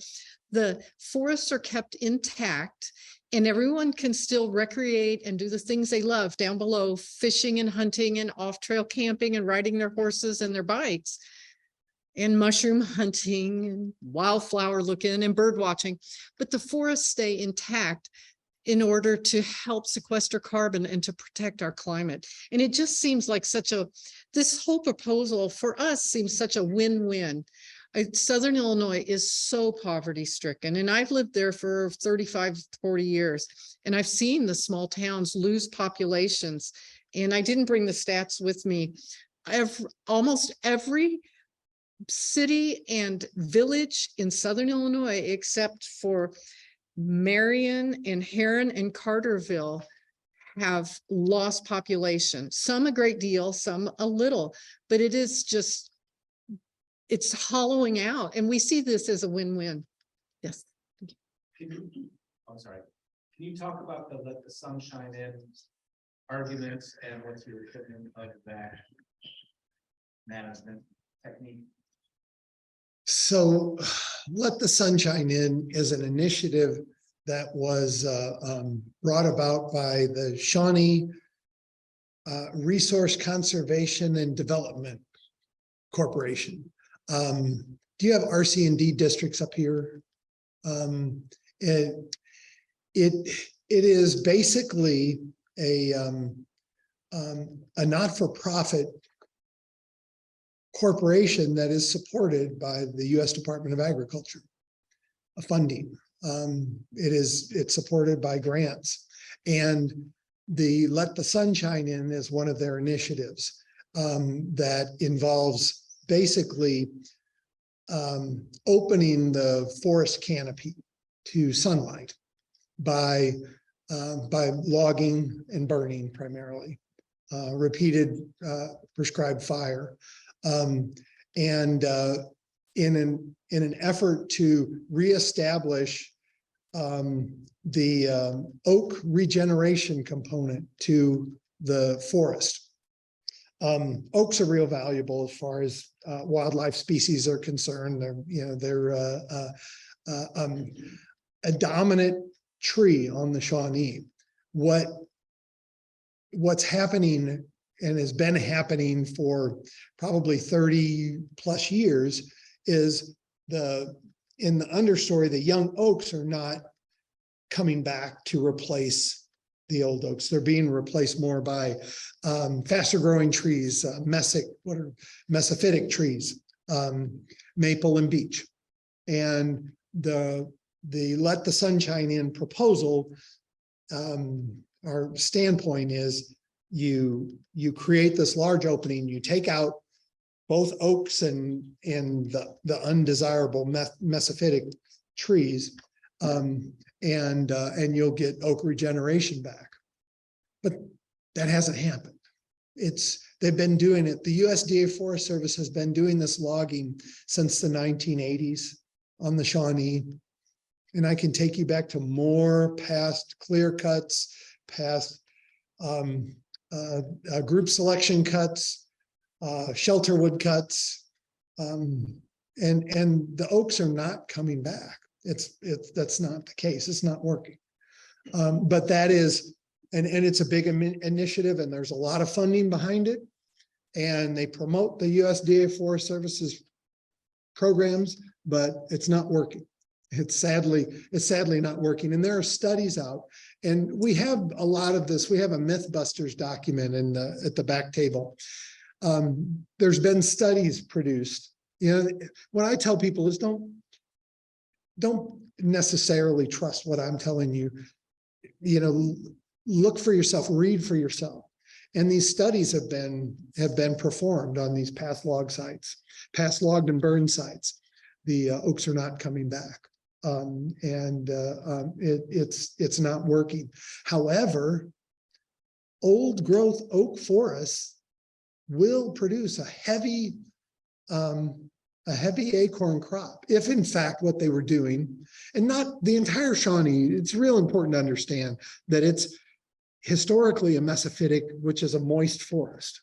the forests are kept intact and everyone can still recreate and do the things they love down below, fishing and hunting and off-trail camping and riding their horses and their bikes and mushroom hunting and wildflower looking and bird watching, but the forests stay intact in order to help sequester carbon and to protect our climate. And it just seems like this whole proposal for us seems such a win-win. Southern Illinois is so poverty stricken, and I've lived there for 35, 40 years, and I've seen the small towns lose populations. And I didn't bring the stats with me. Almost every city and village in Southern Illinois, except for Marion and Heron and Carterville, have lost population, some a great deal, some a little, but it is just, it's hollowing out, and we see this as a win-win. Yes. I'm sorry. Can you talk about the let the sun shine in arguments and what's your opinion of that management technique? So Let the Sunshine In is an initiative that was brought about by the Shawnee Resource Conservation and Development Corporation. Do you have RC&D districts up here? It is basically a not-for-profit corporation that is supported by the U.S. Department of Agriculture funding. It's supported by grants, and the Let the Sunshine In is one of their initiatives that involves basically opening the forest canopy to sunlight by logging and burning, primarily repeated prescribed fire. And in an effort to reestablish the oak regeneration component to the forest. Oaks are real valuable as far as wildlife species are concerned. They're a dominant tree on the Shawnee. What's happening and has been happening for probably 30 plus years is in the understory, the young oaks are not coming back to replace the old oaks. They're being replaced more by faster growing trees, mesophytic trees, maple and beech. And the Let the Sunshine In proposal, our standpoint is you create this large opening, you take out both oaks and the undesirable mesophytic trees, and you'll get oak regeneration back. But that hasn't happened. They've been doing it. The USDA Forest Service has been doing this logging since the 1980s on the Shawnee. And I can take you back to more past clear cuts, past group selection cuts, shelter wood cuts, and the oaks are not coming back. That's not the case. It's not working. But that is, and it's a big initiative, and there's a lot of funding behind it. And they promote the USDA Forest Services programs, but it's not working. It's sadly not working. And there are studies out, and we have a lot of this. We have a Mythbusters document at the back table. There's been studies produced. What I tell people is don't necessarily trust what I'm telling you. Look for yourself, read for yourself. And these studies have been performed on these past logged and burned sites. The oaks are not coming back. It's not working. However, old growth oak forests will produce a heavy acorn crop, if in fact what they were doing, and not the entire Shawnee. It's real important to understand that it's historically a mesophytic, which is a moist forest.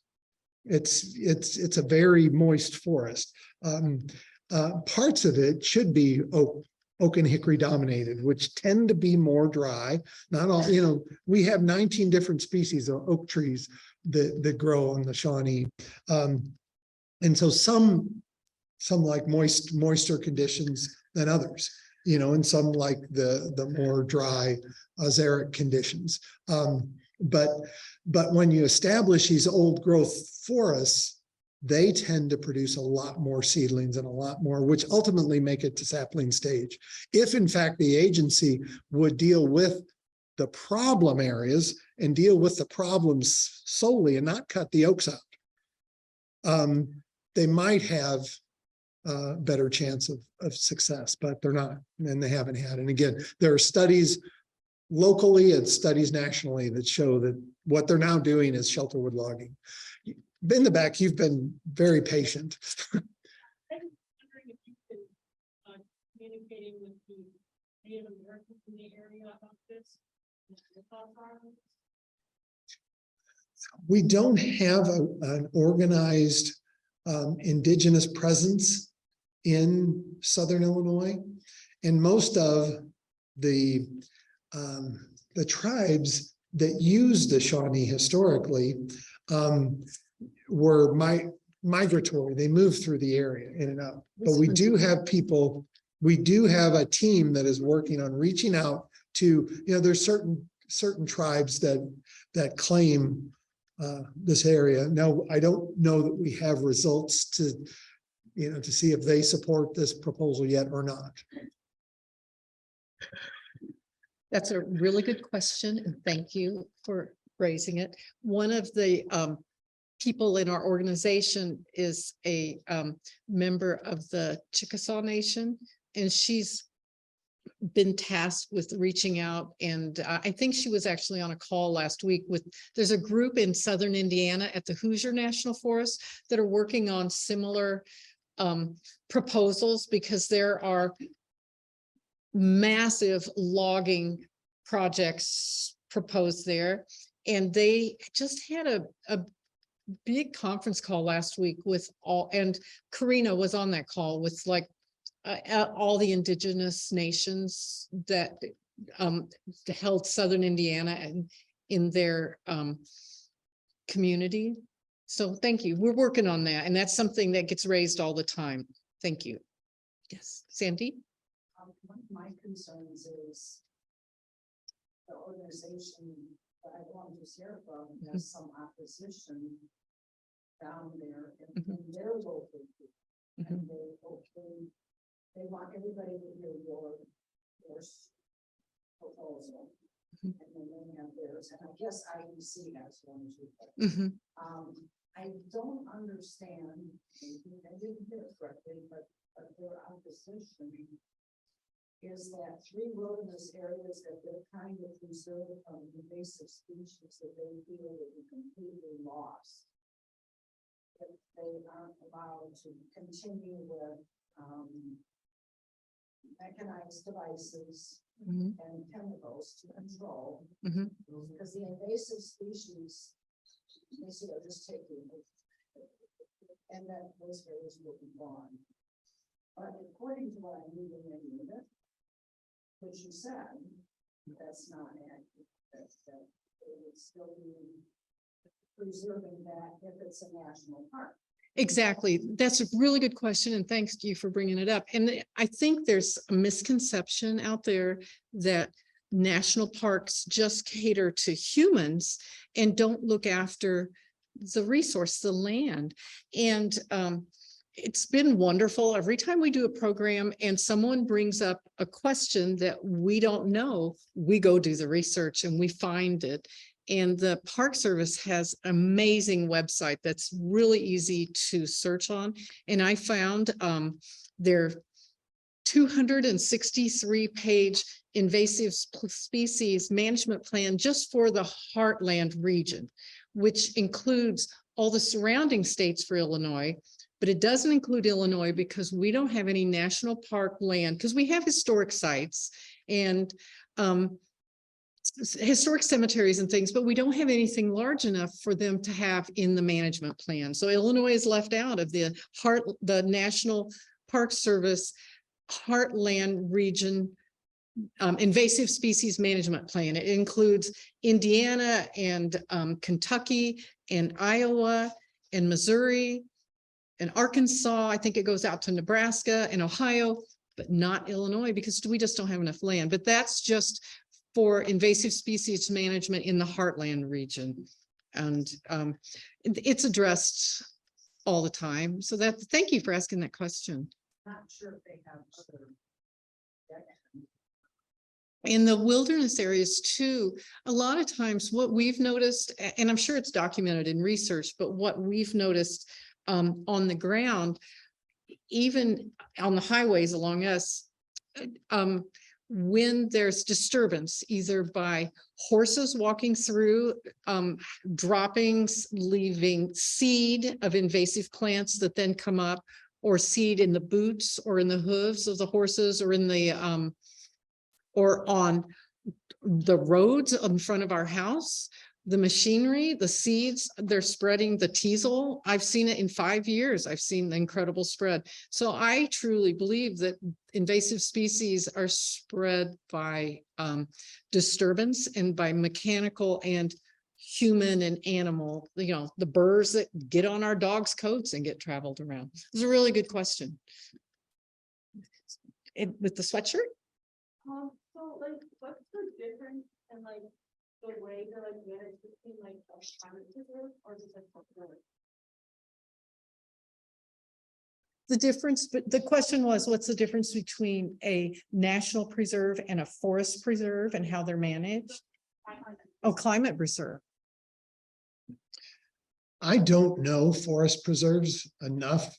It's a very moist forest. Parts of it should be oak oak and hickory dominated, which tend to be more dry. Not all, we have 19 different species of oak trees that grow on the Shawnee. And so some like moisture conditions than others, and some like the more dry xeric conditions. But when you establish these old growth forests, they tend to produce a lot more seedlings and a lot more, which ultimately make it to sapling stage. If in fact the agency would deal with the problem areas and deal with the problems solely and not cut the oaks out, they might have a better chance of success, but they're not, and they haven't had. And again, there are studies locally and studies nationally that show that what they're now doing is shelterwood logging. In the back, you've been very patient. I was wondering if you could communicating with the Native Americans in the area about this. We don't have an organized indigenous presence in Southern Illinois, and most of the tribes that used the Shawnee historically were migratory. They moved through the area in and out. But we do have people, we do have a team that is working on reaching out to, there's certain tribes that claim this area. Now, I don't know that we have results to see if they support this proposal yet or not. That's a really good question, and thank you for raising it. One of the people in our organization is a member of the Chickasaw Nation, and she's been tasked with reaching out. And I think she was actually on a call last week there's a group in Southern Indiana at the Hoosier National Forest that are working on similar proposals, because there are massive logging projects proposed there. And they just had a big conference call last week with and Karina was on that call with like all the indigenous nations that held Southern Indiana and in their community. So thank you. We're working on that. And that's something that gets raised all the time. Thank you. Yes, Sandy? One of my concerns is the organization that I want to hear from has some opposition down there in their local group. And they want everybody to hear your proposal. And then they have theirs, and I guess IEC has one too. I don't understand, maybe I didn't hear it correctly, but their opposition is that 3 wilderness areas that they're trying to preserve from invasive species that they feel will be completely lost. If they aren't allowed to continue with mechanized devices and chemicals to control, because the invasive species, they say, are just taking it, and that those areas will be gone. But according to what I'm reading in the unit, which you said, that's not accurate, that it would still be preserving that if it's a national park. Exactly. That's a really good question. And thanks to you for bringing it up. And I think there's a misconception out there that national parks just cater to humans and don't look after the resource, the land. And it's been wonderful. Every time we do a program and someone brings up a question that we don't know, we go do the research and we find it. And the Park Service has an amazing website that's really easy to search on. And I found their 263-page invasive species management plan just for the Heartland region, which includes all the surrounding states for Illinois. But it doesn't include Illinois because we don't have any national park land, because we have historic sites and historic cemeteries and things, but we don't have anything large enough for them to have in the management plan. So Illinois is left out of the National Park Service Heartland Region invasive species management plan. It includes Indiana and Kentucky and Iowa and Missouri and Arkansas. I think it goes out to Nebraska and Ohio, but not Illinois because we just don't have enough land. But that's just for invasive species management in the Heartland region. And it's addressed all the time. So that, thank you for asking that question. Not sure if they have other. In the wilderness areas too, a lot of times what we've noticed, and I'm sure it's documented in research, but what we've noticed on the ground, even on the highways along us, when there's disturbance, either by horses walking through, droppings, leaving seed of invasive plants that then come up, or seed in the boots or in the hooves of the horses, or in the or on the roads in front of our house, the machinery, the seeds, they're spreading the teasel. I've seen it in 5 years. I've seen the incredible spread. So I truly believe that invasive species are spread by disturbance and by mechanical and human and animal, you know, the burrs that get on our dogs' coats and get traveled around. It's a really good question. With the sweatshirt? So like, what's the difference in like the way they're like managed between like a climate preserve or just like preserve? The difference, but the question was, what's the difference between a national preserve and a forest preserve and how they're managed? Oh, climate preserve. I don't know forest preserves enough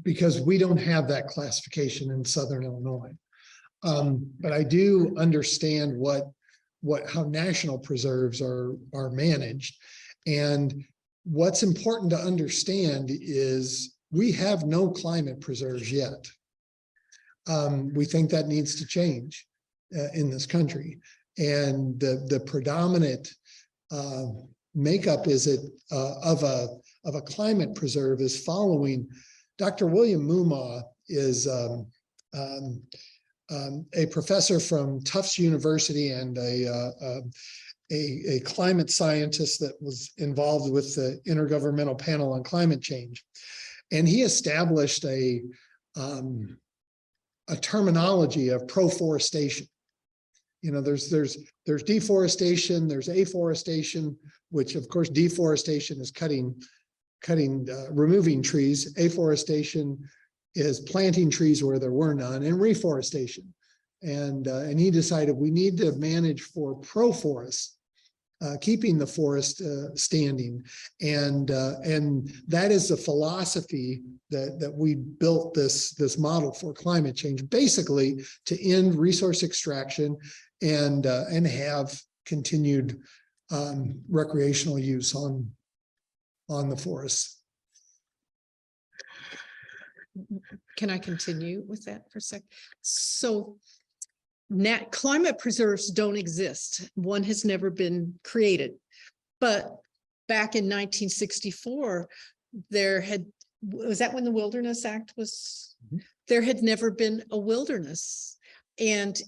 because we don't have that classification in Southern Illinois. But I do understand how national preserves are managed. And what's important to understand is we have no climate preserves yet. We think that needs to change in this country. And the predominant makeup of a climate preserve is following. Dr. William Moomaw is a professor from Tufts University and a climate scientist that was involved with the Intergovernmental Panel on Climate Change. And he established a terminology of proforestation. You know, there's deforestation, there's afforestation, which of course deforestation is removing trees. Afforestation is planting trees where there were none, and reforestation. And he decided we need to manage for proforest, keeping the forest standing. And that is the philosophy that we built this model for climate change, basically to end resource extraction and have continued recreational use on the forest. Can I continue with that for a sec? So climate preserves don't exist. One has never been created. But back in 1964, was that when the Wilderness Act was? There had never been a wilderness. And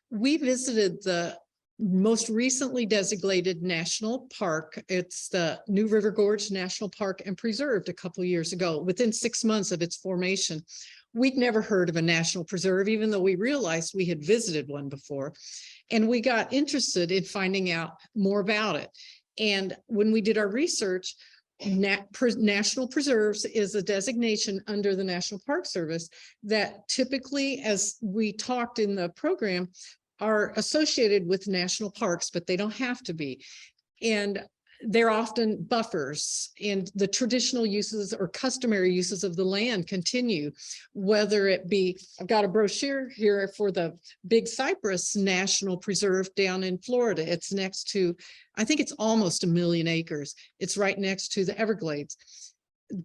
we visited the most recently designated national park. It's the New River Gorge National Park and Preserved a couple of years ago, within 6 months of its formation. We'd never heard of a national preserve, even though we realized we had visited one before. And we got interested in finding out more about it. And when we did our research, national preserves is a designation under the National Park Service that typically, as we talked in the program, are associated with national parks, but they don't have to be. And they're often buffers, and the traditional uses or customary uses of the land continue, whether it be, I've got a brochure here for the Big Cypress National Preserve down in Florida. It's next to, I think it's almost 1 million acres. It's right next to the Everglades.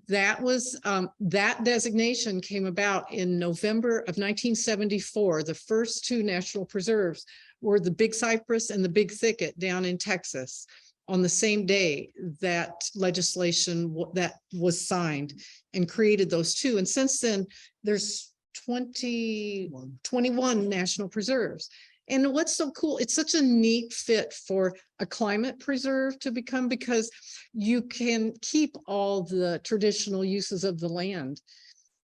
That was that designation came about in November of 1974. The first 2 national preserves were the Big Cypress and the Big Thicket down in Texas on the same day that legislation that was signed and created those 2. And since then, there's 21 national preserves. And what's so cool, it's such a neat fit for a climate preserve to become, because you can keep all the traditional uses of the land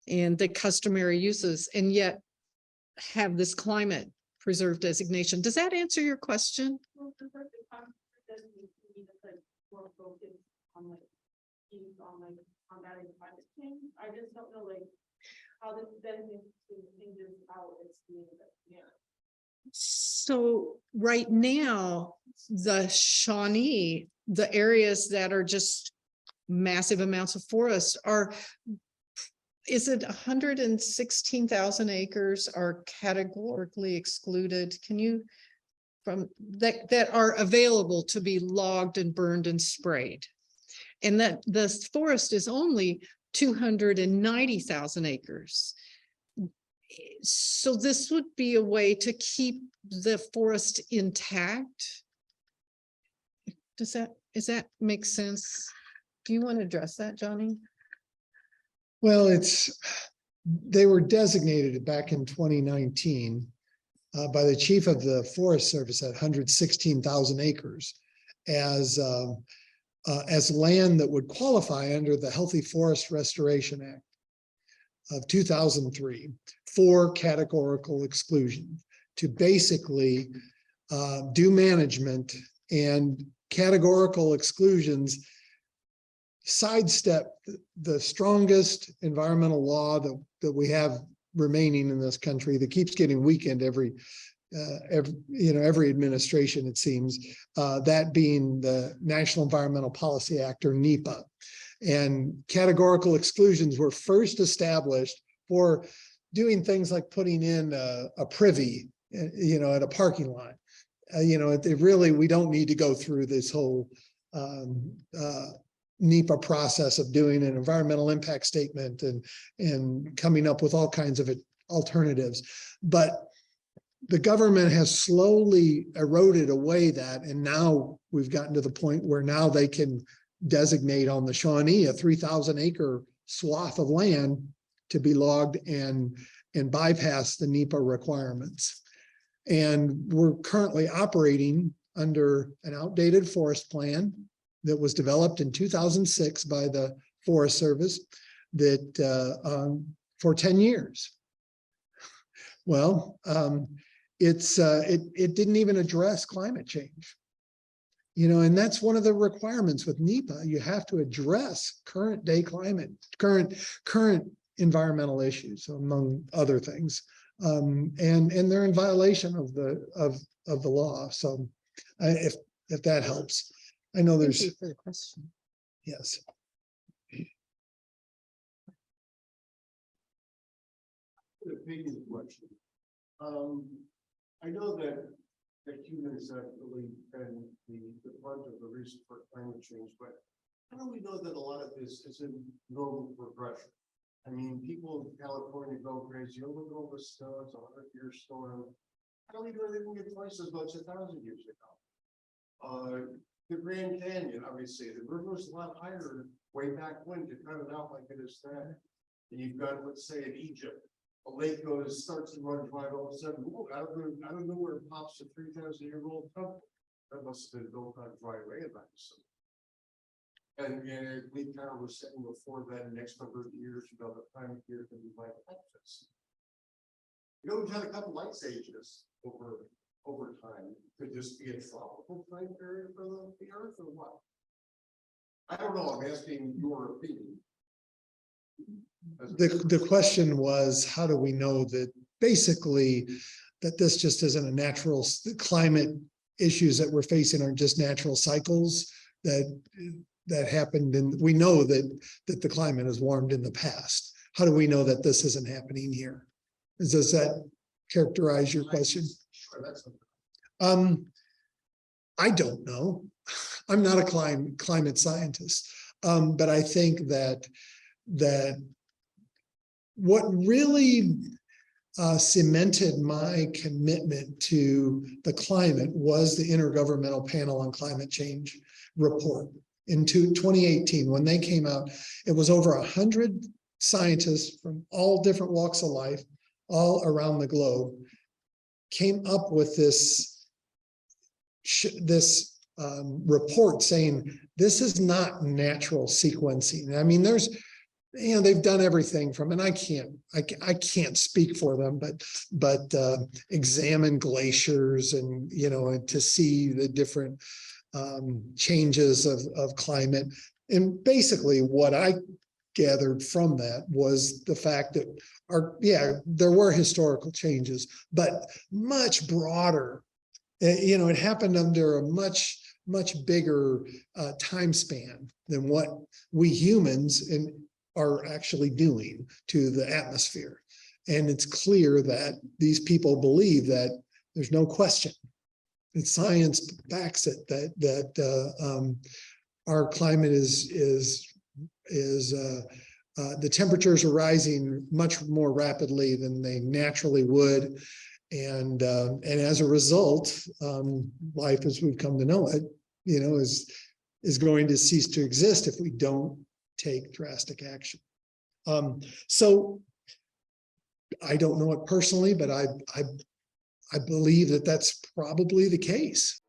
and the customary uses, and yet have this climate preserve designation. Does that answer your question? Well, the perfect concept doesn't need to be like more focused on like, on that in climate change. I just don't know like how this then changes how it's being, yeah. So right now, the Shawnee, the areas that are just massive amounts of forest are, is it 116,000 acres are categorically excluded? Can you, from that are available to be logged and burned and sprayed? And that the forest is only 290,000 acres. So this would be a way to keep the forest intact. Does that make sense? Do you want to address that, Johnny? Well, they were designated back in 2019 by the chief of the Forest Service at 116,000 acres as land that would qualify under the Healthy Forest Restoration Act of 2003 for categorical exclusion, to basically do management, and categorical exclusions sidestep the strongest environmental law that we have remaining in this country, that keeps getting weakened every administration, it seems, that being the National Environmental Policy Act, or NEPA. And categorical exclusions were first established for doing things like putting in a privy, at a parking lot. We don't need to go through this whole NEPA process of doing an environmental impact statement and coming up with all kinds of alternatives. But the government has slowly eroded away that, and now we've gotten to the point where now they can designate on the Shawnee a 3,000 acre swath of land to be logged and bypass the NEPA requirements. And we're currently operating under an outdated forest plan that was developed in 2006 by the Forest Service that for 10 years. Well, it didn't even address climate change. And that's one of the requirements with NEPA. You have to address current day climate, current environmental issues, among other things. And they're in violation of the law. So if that helps. I know there's. Thank you for the question. Yes. Opinion question. I know that humans have really been the brunt of the reason for climate change, but how do we know that a lot of this is in normal progression? I mean, people in California go crazy. Oh, look at all the snow, it's a 100-year storm. How do we know they didn't get twice as much 1,000 years ago? The Grand Canyon, obviously, the river was a lot higher way back when to cut it out like it is now. And you've got, let's say, in Egypt, a lake starts to run dry, all of a sudden, whoa, out of nowhere pops a 3,000-year-old temple that must have been built on dry land. And we kind of were saying before that, in the next number of years, the climate here can be like this. We've had a couple ice ages over time. Could this be a tropical time period for the Earth, or what? I don't know. I'm asking your opinion. The question was, how do we know that basically that this just isn't a natural climate issues that we're facing aren't just natural cycles that happened, and we know that the climate has warmed in the past. How do we know that this isn't happening here? Does that characterize your question? Sure, that's I don't know. I'm not a climate scientist, but I think that what really cemented my commitment to the climate was the Intergovernmental Panel on Climate Change report in 2018. When they came out, it was over 100 scientists from all different walks of life all around the globe came up with this report saying this is not natural sequencing. I mean, there's, you know, they've done everything from, and I can't speak for them, but examine glaciers and, you know, and to see the different changes of climate. And basically what I gathered from that was the fact that there were historical changes, but much broader. You know, it happened under a much bigger time span than what we humans are actually doing to the atmosphere. And it's clear that these people believe that there's no question. And science backs it that our climate is the temperatures are rising much more rapidly than they naturally would. And as a result, life as we've come to know it, you know, is going to cease to exist if we don't take drastic action. So I don't know it personally, but I believe that that's probably the case.